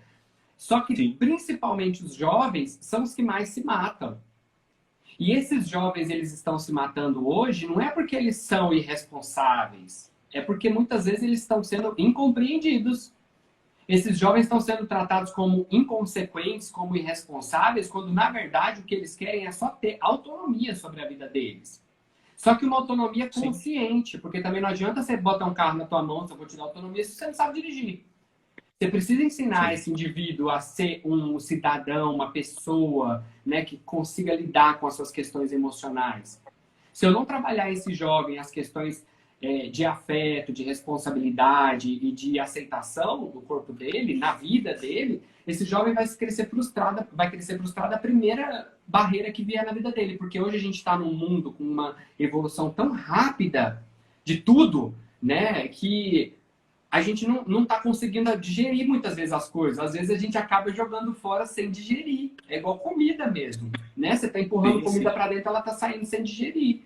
Só que, Sim, principalmente os jovens, são os que mais se matam. E esses jovens, eles estão se matando hoje, não é porque eles são irresponsáveis, é porque muitas vezes eles estão sendo incompreendidos. Esses jovens estão sendo tratados como inconsequentes, como irresponsáveis, quando na verdade o que eles querem é só ter autonomia sobre a vida deles. Só que uma autonomia sim, consciente, porque também não adianta você botar um carro na tua mão, eu vou te dar autonomia se você não sabe dirigir. Você precisa ensinar sim. esse indivíduo a ser um cidadão, uma pessoa, né, que consiga lidar com as suas questões emocionais. Se eu não trabalhar esse jovem as questões de afeto, de responsabilidade e de aceitação do corpo dele, na vida dele, esse jovem vai crescer frustrado a primeira barreira que vier na vida dele, porque hoje a gente está num mundo com uma evolução tão rápida de tudo, né, que a gente não está conseguindo digerir muitas vezes as coisas. Às vezes a gente acaba jogando fora sem digerir. É igual comida mesmo, né? Você está empurrando Sim, comida sim. para dentro, ela está saindo sem digerir.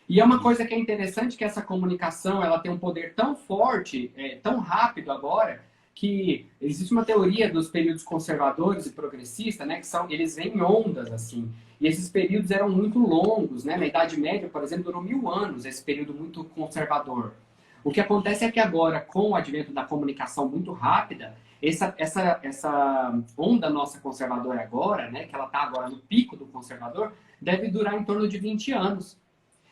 E é uma coisa que é interessante que essa comunicação ela tem um poder tão forte, tão rápido agora, que existe uma teoria dos períodos conservadores e progressistas, né? Que são, eles vêm em ondas assim. E esses períodos eram muito longos, né? Na Idade Média, por exemplo, durou 1000 anos esse período muito conservador. O que acontece é que agora, com o advento da comunicação muito rápida, essa onda nossa conservadora agora, né, que ela está agora no pico do conservador, deve durar em torno de 20 anos.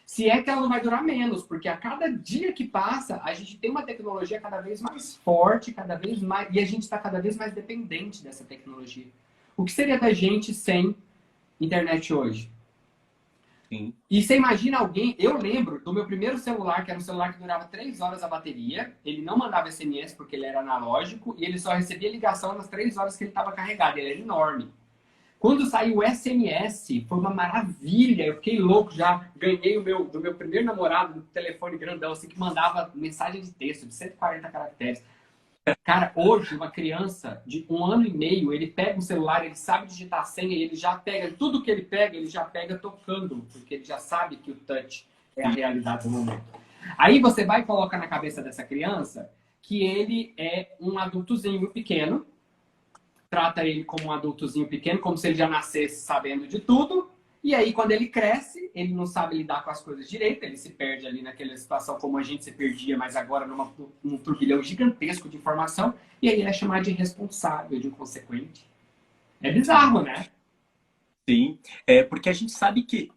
Se é que ela não vai durar menos, porque a cada dia que passa, a gente tem uma tecnologia cada vez mais forte, cada vez mais, e a gente está cada vez mais dependente dessa tecnologia. O que seria da gente sem internet hoje? Sim. E você imagina alguém, eu lembro do meu primeiro celular, que era um celular que durava 3 horas a bateria, ele não mandava SMS porque ele era analógico, e ele só recebia ligação nas 3 horas que ele estava carregado, ele era enorme. Quando saiu o SMS, foi uma maravilha, eu fiquei louco, já ganhei do meu primeiro namorado, um telefone grandão, assim, que mandava mensagem de texto de 140 caracteres. Cara, hoje, uma criança de 1 ano e meio, ele pega o celular, ele sabe digitar a senha, e ele já pega, tudo que ele já pega tocando, porque ele já sabe que o touch é a realidade do momento. Aí você vai e coloca na cabeça dessa criança que ele é um adultozinho pequeno, trata ele como um adultozinho pequeno, como se ele já nascesse sabendo de tudo. E aí, quando ele cresce, ele não sabe lidar com as coisas direito, ele se perde ali naquela situação como a gente se perdia, mas agora num turbilhão gigantesco de informação, e aí ele é chamado de irresponsável, de inconsequente. É Sim. bizarro, né? Sim, porque a gente sabe que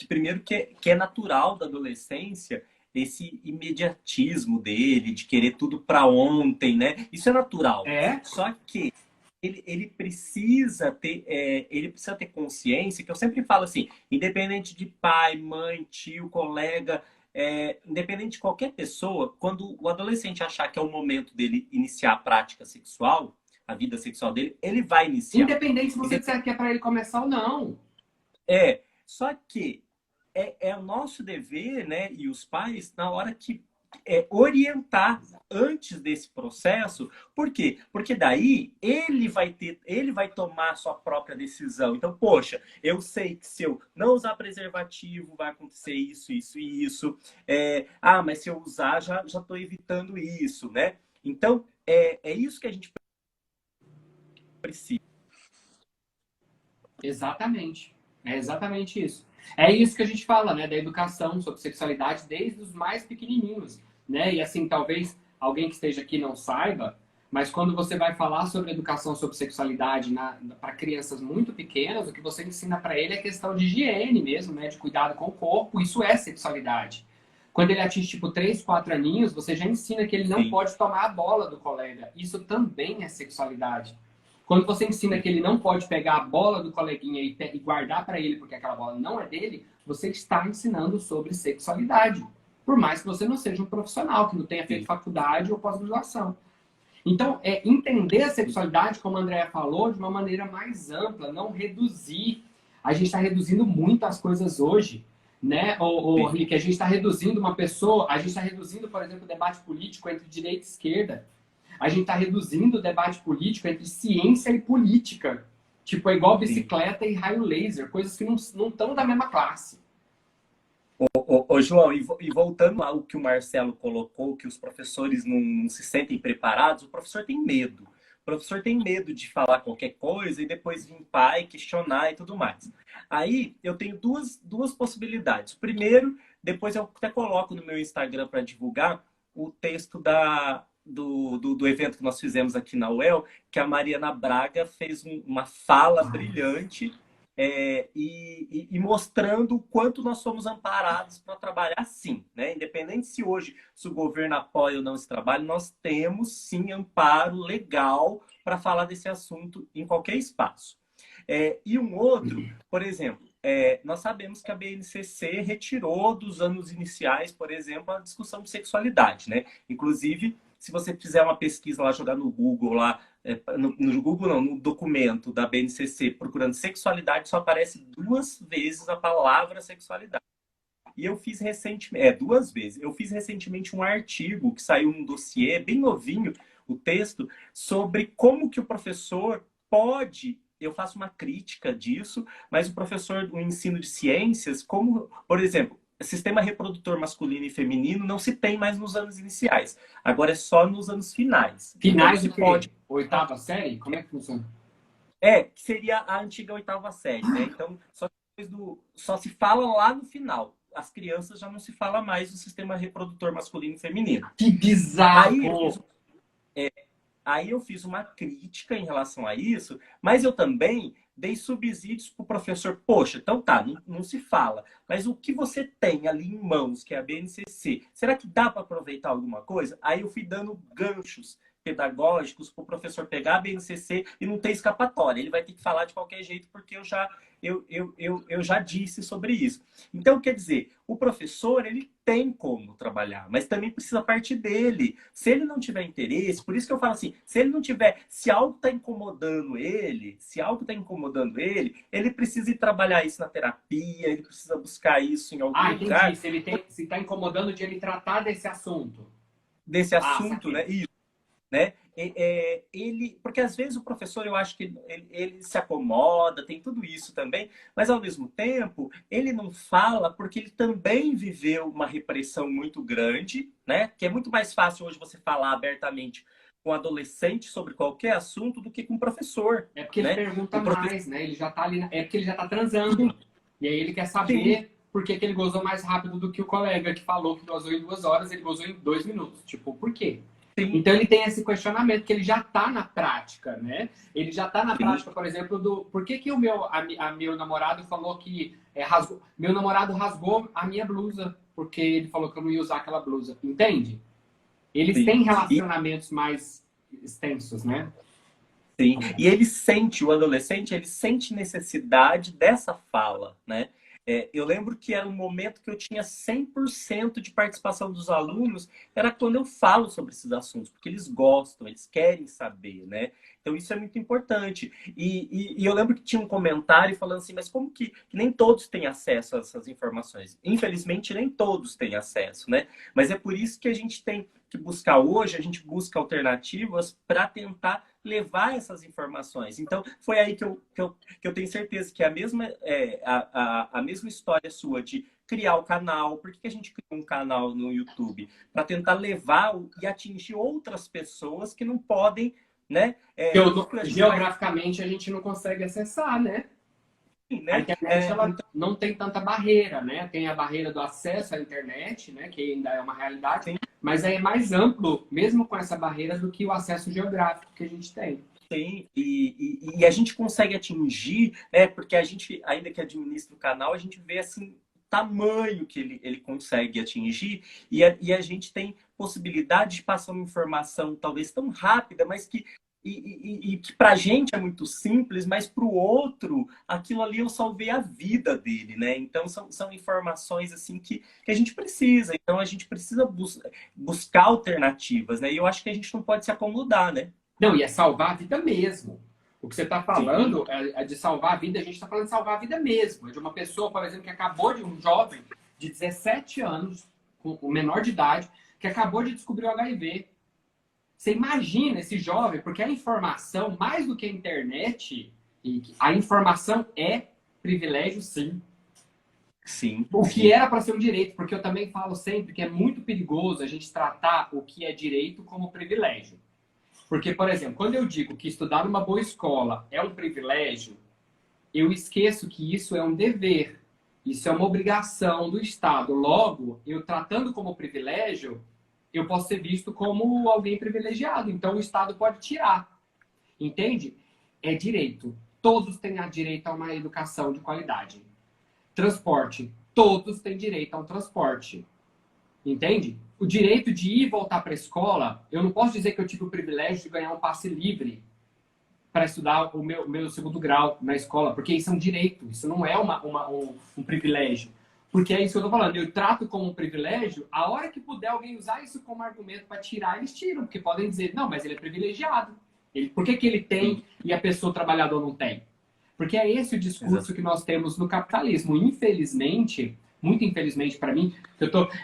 primeiro que é natural da adolescência esse imediatismo dele, de querer tudo para ontem, né? Isso é natural. É, Só que ele precisa ter consciência, que eu sempre falo assim, independente de pai, mãe, tio, colega, independente de qualquer pessoa, quando o adolescente achar que é o momento dele iniciar a prática sexual, a vida sexual dele, ele vai iniciar. Independente se você disser que é para ele começar ou não. Só que é o nosso dever, né, e os pais, na hora que orientar antes desse processo. Por quê? Porque daí ele vai tomar a sua própria decisão. Então, poxa, eu sei que se eu não usar preservativo vai acontecer isso, isso e isso. Mas se eu usar, já estou evitando isso, né? Então, é isso que a gente precisa. Exatamente. É exatamente isso. É isso que a gente fala, né, da educação sobre sexualidade desde os mais pequenininhos, né? E assim, talvez alguém que esteja aqui não saiba, mas quando você vai falar sobre educação sobre sexualidade para crianças muito pequenas, o que você ensina para ele é questão de higiene mesmo, né, de cuidado com o corpo, isso é sexualidade. Quando ele atinge tipo 3, 4 aninhos, você já ensina que ele não pode tomar a bola do colega. Isso também é sexualidade. Quando você ensina que ele não pode pegar a bola do coleguinha e guardar para ele porque aquela bola não é dele, você está ensinando sobre sexualidade. Por mais que você não seja um profissional, que não tenha feito faculdade ou pós-graduação. Então, entender a sexualidade, como a Andrea falou, de uma maneira mais ampla, não reduzir. A gente está reduzindo muito as coisas hoje, né, Rick? A gente está reduzindo uma pessoa, a gente está reduzindo, por exemplo, o debate político entre direita e esquerda. A gente está reduzindo o debate político entre ciência e política. Tipo, é igual bicicleta e raio laser, coisas que não estão da mesma classe. Ô, João, e voltando ao que o Marcelo colocou, que os professores não se sentem preparados, o professor tem medo. O professor tem medo de falar qualquer coisa e depois vir pai, questionar e tudo mais. Aí eu tenho duas possibilidades. Primeiro, depois eu até coloco no meu Instagram para divulgar o texto do evento que nós fizemos aqui na UEL, que a Mariana Braga fez uma fala brilhante e mostrando o quanto nós somos amparados para trabalhar sim, né? Independente se o governo apoia ou não esse trabalho, nós temos sim amparo legal para falar desse assunto em qualquer espaço. E um outro, por exemplo, nós sabemos que a BNCC retirou dos anos iniciais, por exemplo, a discussão de sexualidade, né? Inclusive, se você fizer uma pesquisa lá, jogar no Google, lá, no Google não, no documento da BNCC, procurando sexualidade, só aparece 2 vezes a palavra sexualidade. E eu fiz recentemente, 2 vezes, eu fiz recentemente um artigo que saiu num dossiê, bem novinho, o texto, sobre como que o professor pode, eu faço uma crítica disso, mas o professor do ensino de ciências, como, por exemplo, sistema reprodutor masculino e feminino não se tem mais nos anos iniciais. Agora é só nos anos finais. Finais de pode... 8ª série? Como é que funciona? Que seria a antiga 8ª série, né? Então, só se fala lá no final. As crianças já não se fala mais do sistema reprodutor masculino e feminino. Que bizarro! Aí eu fiz uma crítica em relação a isso, mas eu também dei subsídios para o professor. Poxa, então tá, não se fala. Mas o que você tem ali em mãos, que é a BNCC, será que dá para aproveitar alguma coisa? Aí eu fui dando ganchos pedagógicos para o professor pegar a BNCC e não ter escapatória. Ele vai ter que falar de qualquer jeito, porque eu já disse sobre isso. Então, quer dizer, o professor, ele tem como trabalhar, mas também precisa partir dele. Se ele não tiver interesse, por isso que eu falo assim, se algo está incomodando ele, ele precisa ir trabalhar isso na terapia, ele precisa buscar isso em algum lugar. Entendi. Se está incomodando de ele tratar desse assunto. Desse assunto, né? Isso. Né? Porque às vezes o professor, eu acho que ele se acomoda, tem tudo isso também, mas ao mesmo tempo ele não fala porque ele também viveu uma repressão muito grande, né? Que é muito mais fácil hoje você falar abertamente com um adolescente sobre qualquer assunto do que com um professor. É porque ele pergunta mais, né? Ele já tá ali, é porque ele já tá transando. E aí ele quer saber por que ele gozou mais rápido do que o colega que falou que gozou em 2 horas, ele gozou em 2 minutos. Tipo, por quê? Então ele tem esse questionamento que ele já está na prática, né? Ele já está na prática, por exemplo, do por que o meu namorado falou que meu namorado rasgou a minha blusa porque ele falou que eu não ia usar aquela blusa, entende? Eles têm relacionamentos mais extensos, né? Sim. E o adolescente, ele sente necessidade dessa fala, né? Eu lembro que era um momento que eu tinha 100% de participação dos alunos, era quando eu falo sobre esses assuntos, porque eles gostam, eles querem saber, né? Então isso é muito importante. E eu lembro que tinha um comentário falando assim, mas como que nem todos têm acesso a essas informações? Infelizmente, nem todos têm acesso, né? Mas é por isso que a gente tem que buscar hoje, a gente busca alternativas para tentar levar essas informações. Então, foi aí que eu tenho certeza que a mesma, a mesma história sua de criar o canal. Por que a gente criou um canal no YouTube? Para tentar levar e atingir outras pessoas que não podem, né? Geograficamente a gente não consegue acessar, né? A internet ela não tem tanta barreira, né? Tem a barreira do acesso à internet, né? Que ainda é uma realidade, sim, mas é mais amplo, mesmo com essa barreira, do que o acesso geográfico que a gente tem. Sim, e a gente consegue atingir, né? Porque a gente, ainda que administra o canal, a gente vê assim tamanho que ele consegue atingir e a gente tem possibilidade de passar uma informação talvez tão rápida, mas que que para a gente é muito simples, mas para o outro, aquilo ali eu salvei a vida dele, né? Então são informações assim que a gente precisa. Então a gente precisa buscar alternativas, né? E eu acho que a gente não pode se acomodar, né? Não, e é salvar a vida mesmo. O que você está falando é de salvar a vida, a gente está falando de salvar a vida mesmo. É de uma pessoa, por exemplo, que acabou de um jovem de 17 anos, com o menor de idade, que acabou de descobrir o HIV. Você imagina esse jovem, porque a informação, mais do que a internet, a informação é privilégio, sim. Sim. O que era para ser um direito, porque eu também falo sempre que é muito perigoso a gente tratar o que é direito como privilégio. Porque, por exemplo, quando eu digo que estudar numa boa escola é um privilégio, eu esqueço que isso é um dever. Isso é uma obrigação do Estado. Logo, eu tratando como privilégio, eu posso ser visto como alguém privilegiado. Então, o Estado pode tirar. Entende? É direito. Todos têm direito a uma educação de qualidade. Transporte. Todos têm direito a um transporte. Entende? O direito de ir e voltar para a escola, eu não posso dizer que eu tive o privilégio de ganhar um passe livre para estudar o meu segundo grau na escola, porque isso é um direito, isso não é um privilégio. Porque é isso que eu estou falando, eu trato como um privilégio, a hora que puder alguém usar isso como argumento para tirar, eles tiram, porque podem dizer, não, mas ele é privilegiado. Por que ele tem e a pessoa trabalhador não tem? Porque é esse o discurso que nós temos no capitalismo. Infelizmente, muito infelizmente para mim,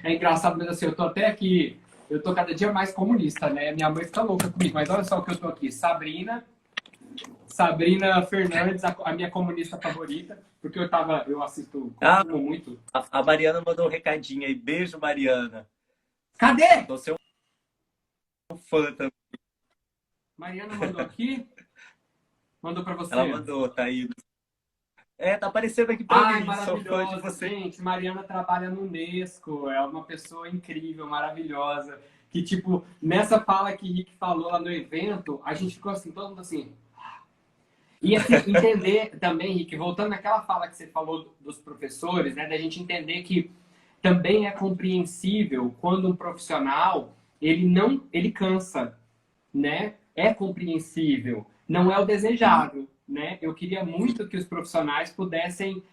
é engraçado, mas assim, eu tô até aqui, eu tô cada dia mais comunista, né? Minha mãe fica louca comigo, mas olha só o que eu tô aqui, Sabrina Fernandes, a minha comunista favorita, porque eu assisto, consumo muito. A Mariana mandou um recadinho aí, beijo, Mariana. Cadê? Tô seu fã também. Mariana mandou aqui? Mandou para você? Ela mandou, tá aí. Tá aparecendo aqui pra mim, sou fã de você. Gente, Mariana trabalha no Unesco, é uma pessoa incrível, maravilhosa. Que, tipo, nessa fala que o Rick falou lá no evento, a gente ficou assim, todo mundo assim. E assim, entender também, Rick, voltando naquela fala que você falou dos professores, né, da gente entender que também é compreensível quando um profissional, ele cansa, né? É compreensível, não é o desejável. Né? Eu queria muito que os profissionais pudessem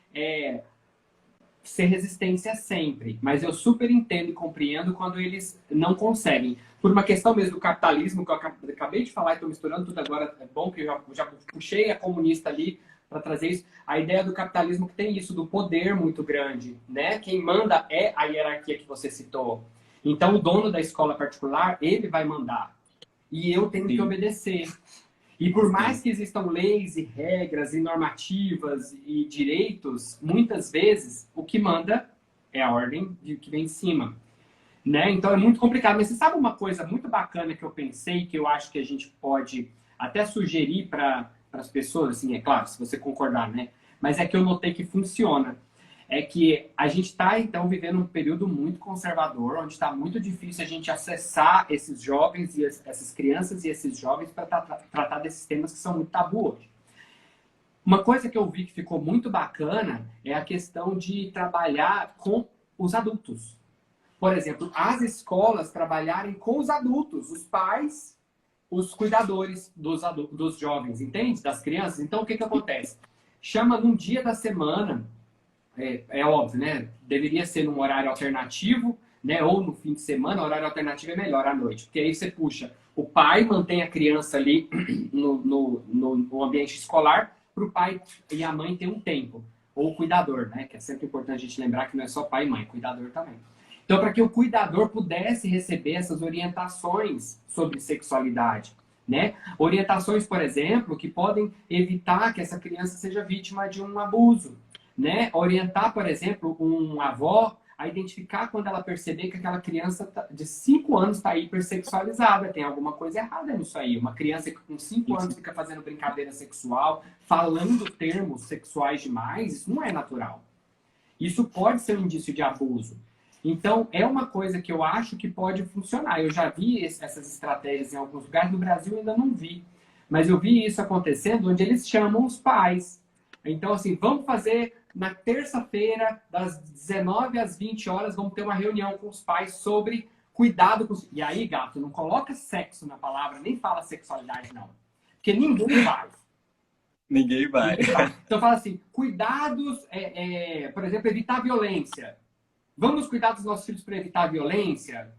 ser resistência sempre, mas eu super entendo e compreendo quando eles não conseguem. Por uma questão mesmo do capitalismo, que eu acabei de falar e estou misturando tudo agora, é bom que eu já puxei a comunista ali para trazer isso. A ideia do capitalismo que tem isso, do poder muito grande. Né? Quem manda é a hierarquia que você citou. Então, o dono da escola particular, ele vai mandar. E eu tenho que obedecer. E por mais que existam leis e regras e normativas e direitos, muitas vezes o que manda é a ordem que vem de cima. Né? Então é muito complicado. Mas você sabe uma coisa muito bacana que eu pensei, que eu acho que a gente pode até sugerir para as pessoas, assim, é claro, se você concordar, né? Mas é que eu notei que funciona. É que a gente está, então, vivendo um período muito conservador, onde está muito difícil a gente acessar esses jovens, e essas crianças e esses jovens para tratar desses temas que são muito tabu hoje. Uma coisa que eu vi que ficou muito bacana é a questão de trabalhar com os adultos. Por exemplo, as escolas trabalharem com os adultos, os pais, os cuidadores dos jovens, entende? Das crianças. Então, o que acontece? Chama num dia da semana é óbvio, né? Deveria ser num horário alternativo, né? Ou no fim de semana, o horário alternativo é melhor à noite. Porque aí você puxa, o pai mantém a criança ali no ambiente escolar, para o pai e a mãe ter um tempo. Ou o cuidador, né? Que é sempre importante a gente lembrar que não é só pai e mãe, cuidador também. Então, para que o cuidador pudesse receber essas orientações sobre sexualidade, né? Orientações, por exemplo, que podem evitar que essa criança seja vítima de um abuso, né? Orientar, por exemplo, um avó a identificar quando ela perceber que aquela criança de 5 anos está hipersexualizada, tem alguma coisa errada nisso aí. Uma criança que com 5 anos fica fazendo brincadeira sexual, falando termos sexuais demais, isso não é natural. Isso pode ser um indício de abuso. Então, é uma coisa que eu acho que pode funcionar. Eu já vi essas estratégias em alguns lugares, no Brasil ainda não vi. Mas eu vi isso acontecendo onde eles chamam os pais. Então, assim, vamos fazer na terça-feira, das 19 às 20 horas, vamos ter uma reunião com os pais sobre cuidado com... E aí, gato, não coloca sexo na palavra, nem fala sexualidade, não. Porque ninguém vai. Ninguém vai. Então, fala assim, cuidados, por exemplo, evitar violência. Vamos cuidar dos nossos filhos para evitar violência,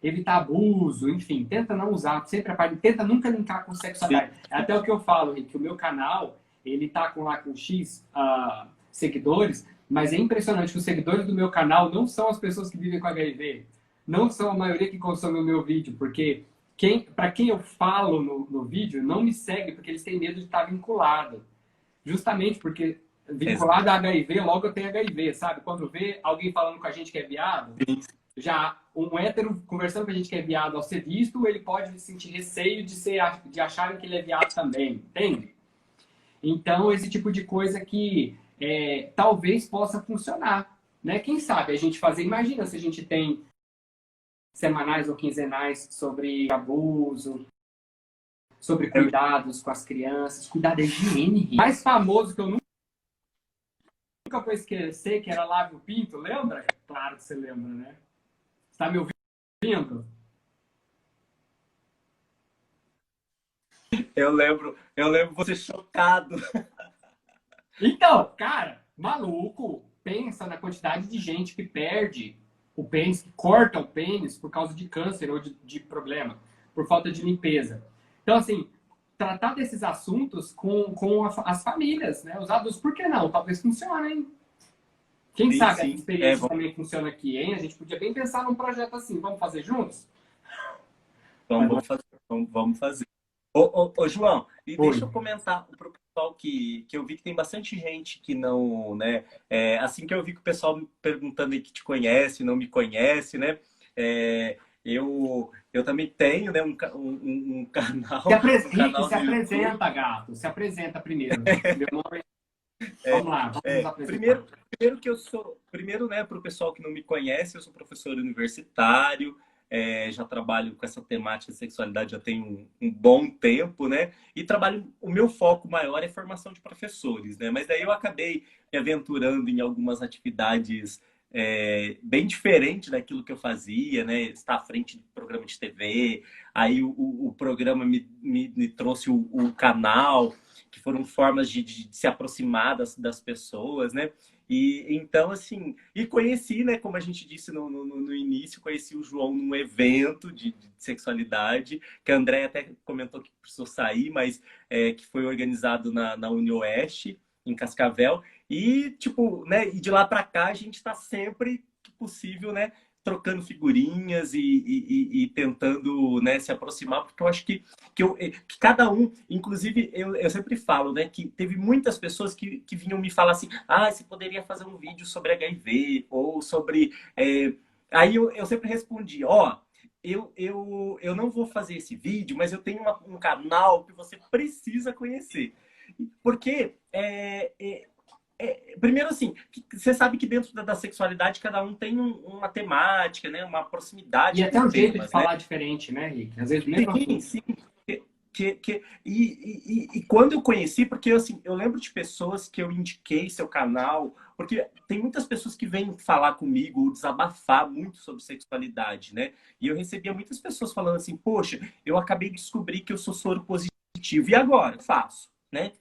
evitar abuso, enfim, tenta não usar, sempre a parte, tenta nunca linkar com sexualidade. É até o que eu falo, Rick, que o meu canal, ele tá lá com X seguidores, mas é impressionante que os seguidores do meu canal não são as pessoas que vivem com HIV, não são a maioria que consome o meu vídeo, porque para quem eu falo no vídeo, não me segue porque eles têm medo de estar vinculado. Justamente porque vinculado a HIV, logo eu tenho HIV, sabe? Quando vê alguém falando com a gente que é viado, já um hétero conversando com a gente que é viado, ao ser visto, ele pode sentir receio de acharem que ele é viado também, entende? Então, esse tipo de coisa que talvez possa funcionar, né? Quem sabe a gente fazer, imagina se a gente tem semanais ou quinzenais sobre abuso, sobre cuidados com as crianças, cuidar da higiene. O mais famoso que eu nunca vou esquecer, que era Lávio Pinto, lembra? Claro que você lembra, né? Você tá me ouvindo? Eu lembro você chocado. Então, cara, maluco, pensa na quantidade de gente que perde o pênis, que corta o pênis por causa de câncer ou de problema, por falta de limpeza. Então, assim, tratar desses assuntos com as famílias, né? Os adultos, por que não? Talvez funcione, hein? Quem sabe essa experiência também funciona aqui, hein? A gente podia bem pensar num projeto assim. Vamos fazer juntos? Vamos fazer. Ô, João, e deixa eu comentar para o pessoal que eu vi que tem bastante gente que não, né? Assim que eu vi que o pessoal me perguntando aí que te conhece, não me conhece, né? Eu também tenho, né, um canal. Se apresenta, gato. Se apresenta primeiro. Meu nome Vamos lá, vamos nos apresentar. Primeiro, né, para o pessoal que não me conhece, eu sou professor universitário. Já trabalho com essa temática de sexualidade já tem um bom tempo, né? E o meu foco maior é formação de professores, né? Mas daí eu acabei me aventurando em algumas atividades bem diferentes daquilo que eu fazia, né? Estar à frente do programa de TV, aí o programa me trouxe o canal, que foram formas de se aproximar das pessoas, né? E então, assim, e conheci, né, como a gente disse no início, conheci o João num evento de sexualidade, que a Andréia até comentou que precisou sair, mas que foi organizado na UniOeste, em Cascavel. E, tipo, né, e de lá para cá a gente está sempre que possível, né, trocando figurinhas e tentando, né, se aproximar, porque eu acho que cada um, inclusive, eu sempre falo, né, que teve muitas pessoas que vinham me falar assim, você poderia fazer um vídeo sobre HIV, ou sobre... Aí eu sempre respondi, eu não vou fazer esse vídeo, mas eu tenho um canal que você precisa conhecer. Porque primeiro, assim, você sabe que dentro da sexualidade cada um tem uma temática, né? Uma proximidade. E até um jeito de falar diferente, né, Rick? Às vezes mesmo sim. E quando eu conheci, porque assim, eu lembro de pessoas que eu indiquei seu canal, porque tem muitas pessoas que vêm falar comigo ou desabafar muito sobre sexualidade, né? E eu recebia muitas pessoas falando assim, poxa, eu acabei de descobrir que eu sou soro positivo, e agora? Faço, né?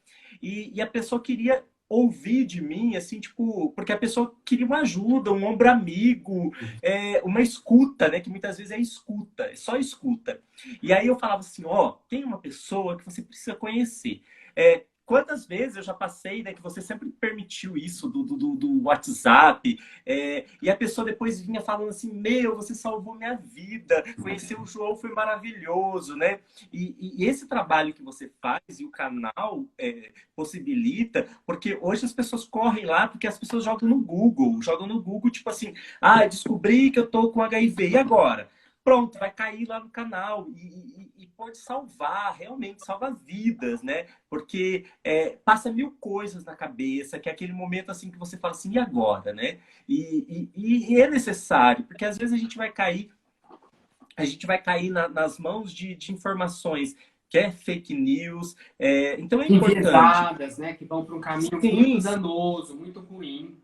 E a pessoa queria ouvir de mim, assim, tipo, porque a pessoa queria uma ajuda, um ombro amigo, uma escuta, né? Que muitas vezes é escuta, é só escuta. E aí eu falava assim, ó, tem uma pessoa que você precisa conhecer. Quantas vezes eu já passei, né, que você sempre permitiu isso do WhatsApp, e a pessoa depois vinha falando assim, meu, você salvou minha vida, conhecer o João foi maravilhoso, né? E esse trabalho que você faz e o canal possibilita, porque hoje as pessoas correm lá porque as pessoas jogam no Google, tipo assim, ah, descobri que eu tô com HIV, e agora? Pronto, vai cair lá no canal e pode salvar, realmente salva vidas, né? Porque passa mil coisas na cabeça, que é aquele momento assim que você fala assim, e agora, né? E é necessário, porque às vezes a gente vai cair nas mãos de informações que é fake news, então é importante. Enviesadas, né? Que vão para um caminho muito Sim, danoso, muito ruim.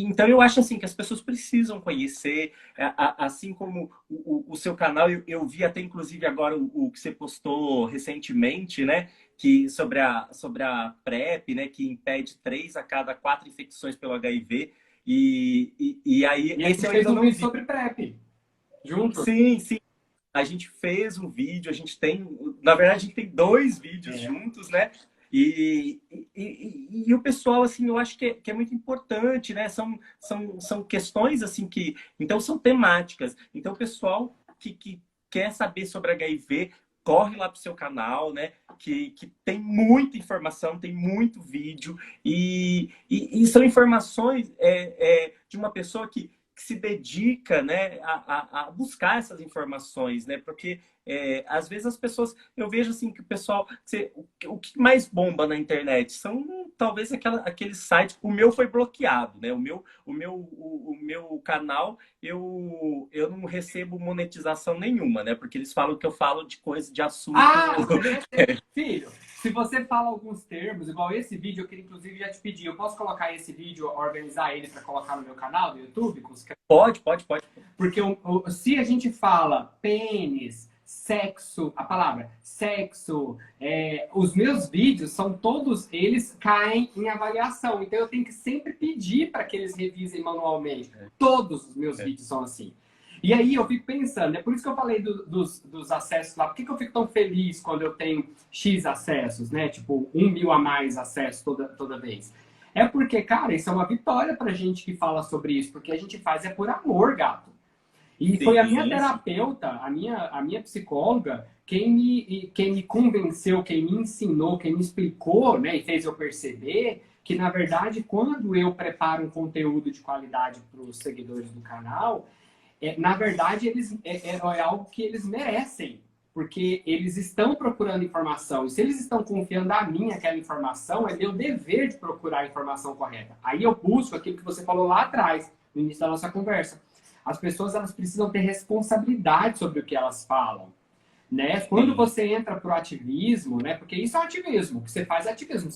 então eu acho assim que as pessoas precisam conhecer, assim como o seu canal, eu vi até inclusive agora o que você postou recentemente, né? Que sobre a PrEP, né? Que impede 3 a cada 4 infecções pelo HIV. E aí, E a esse gente eu fez ainda um não vídeo vi. sobre PrEP, juntos. Sim, sim. A gente fez um vídeo, a gente tem, na verdade, a gente tem 2 vídeos É. juntos, né? E o pessoal, assim, eu acho que é muito importante, né? São questões, assim, que... Então, são temáticas. Então, o pessoal que quer saber sobre HIV, corre lá pro seu canal, né? Que tem muita informação, tem muito vídeo. E são informações de uma pessoa que se dedica, né, a buscar essas informações, né? Porque às vezes as pessoas, eu vejo assim que o pessoal, o que mais bomba na internet são talvez aqueles sites. O meu foi bloqueado, né? O meu canal eu não recebo monetização nenhuma, né? Porque eles falam que eu falo de coisa de assunto. Ah, você deve ter. Filho, se você fala alguns termos, igual esse vídeo, eu queria inclusive já te pedir, eu posso colocar esse vídeo, organizar ele para colocar no meu canal do YouTube? Pode, pode, pode. Porque se a gente fala pênis, sexo, a palavra sexo, os meus vídeos são todos, eles caem em avaliação. Então eu tenho que sempre pedir para que eles revisem manualmente. Todos os meus vídeos são assim. E aí eu fico pensando, é por isso que eu falei dos acessos lá. Por que eu fico tão feliz quando eu tenho X acessos, né? Tipo, 1.000 a mais acessos toda vez. É porque, cara, isso é uma vitória pra gente que fala sobre isso, porque a gente faz por amor, gato. E foi a minha Sim, sim. terapeuta, a minha psicóloga, quem me convenceu, quem me ensinou, quem me explicou, né, e fez eu perceber que, na verdade, quando eu preparo um conteúdo de qualidade para os seguidores do canal, na verdade, é algo que eles merecem, porque eles estão procurando informação. E se eles estão confiando a mim aquela informação, é meu dever de procurar a informação correta. Aí eu busco aquilo que você falou lá atrás, no início da nossa conversa. As pessoas, elas precisam ter responsabilidade sobre o que elas falam, né? Quando você entra pro ativismo, né? Porque isso é um ativismo, que você faz ativismo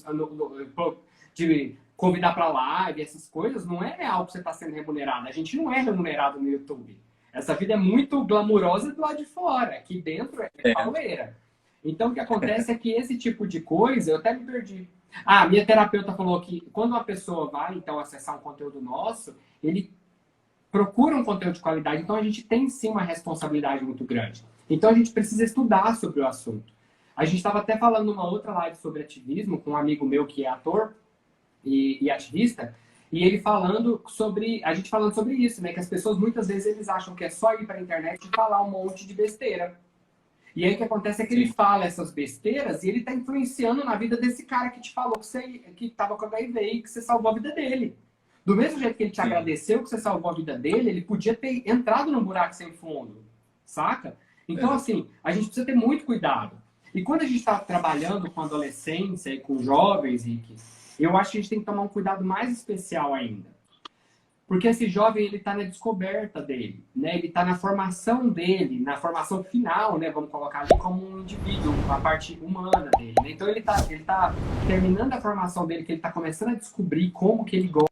de convidar para live, essas coisas, não é algo que você está sendo remunerado. A gente não é remunerado no YouTube. Essa vida é muito glamurosa do lado de fora. Aqui dentro é pauleira. Então, o que acontece é que esse tipo de coisa, eu até me perdi. Ah, minha terapeuta falou que quando uma pessoa vai, então, acessar um conteúdo nosso, ele procura um conteúdo de qualidade. Então, a gente tem, sim, uma responsabilidade muito grande. Então, a gente precisa estudar sobre o assunto. A gente estava até falando numa outra live sobre ativismo com um amigo meu que é ator e ativista, e ele a gente falando sobre isso, né? Que as pessoas muitas vezes eles acham que é só ir para a internet e falar um monte de besteira. E aí o que acontece é que ele fala essas besteiras e ele está influenciando na vida desse cara que te falou que estava com HIV e que você salvou a vida dele. Do mesmo jeito que ele te agradeceu que você salvou a vida dele, ele podia ter entrado num buraco sem fundo, saca? Então, assim, a gente precisa ter muito cuidado. E quando a gente está trabalhando com adolescência e com jovens, Rick, eu acho que a gente tem que tomar um cuidado mais especial ainda. Porque esse jovem, ele está na descoberta dele, né? Ele está na formação dele, na formação final, né? Vamos colocar ali como um indivíduo, a parte humana dele. Né? Então, ele tá terminando a formação dele, que ele está começando a descobrir como que ele gosta.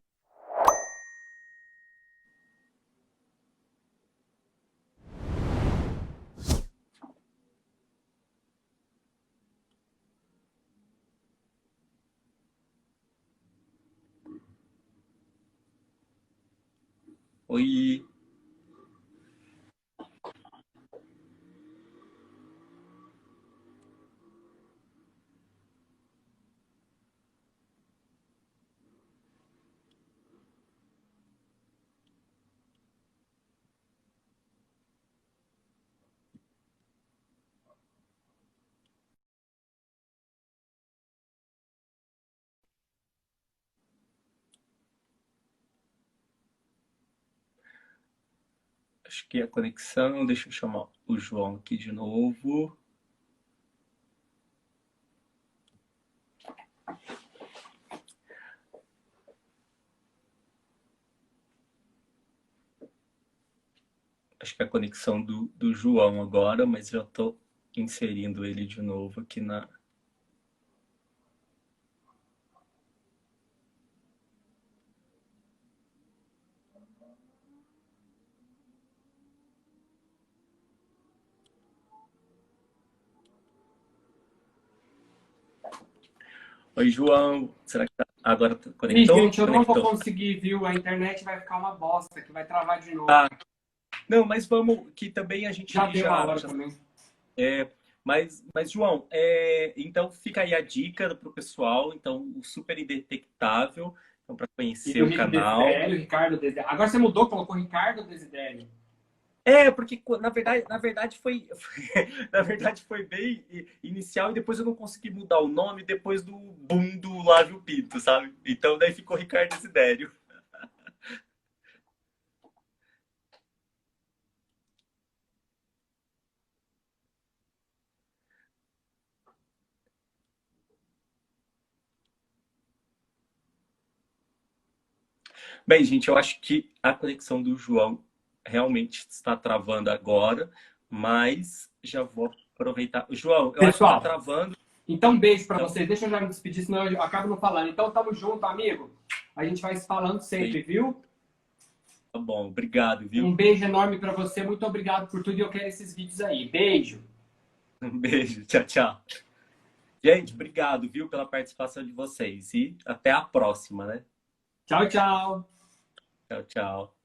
Oi. Acho que a conexão. Deixa eu chamar o João aqui de novo. Acho que é a conexão do João agora, mas já estou inserindo ele de novo aqui na. Oi, João. Será que agora Ih, conectou? gente, eu não vou Conectou. conseguir, viu? A internet vai ficar uma bosta, que vai travar de novo. Ah, não, mas vamos, que também a Já gente deu a hora também. mas João, então fica aí a dica para o pessoal, então o Super Indetectável, então, para E conhecer do o Rick canal. Desidério, Ricardo Desidério. Agora você mudou, colocou Ricardo Desidério. Porque na verdade foi, na verdade foi bem inicial e depois eu não consegui mudar o nome depois do boom do Lávio Pinto, sabe? Então daí ficou Ricardo Desidério. Bem, gente, eu acho que a conexão do João realmente está travando agora, mas já vou aproveitar. João, eu acho que está Pessoal, travando. então um beijo pra Então, vocês. Deixa eu já me despedir, senão eu acabo não falando. Então tamo junto, amigo. A gente vai se falando sempre, viu? tá bom, obrigado, Um viu? beijo enorme pra você. Muito obrigado por tudo e eu quero esses vídeos aí. Beijo. Um beijo, tchau, tchau. Gente, obrigado, viu, pela participação de vocês e até a próxima, né? Tchau, tchau. Tchau, tchau.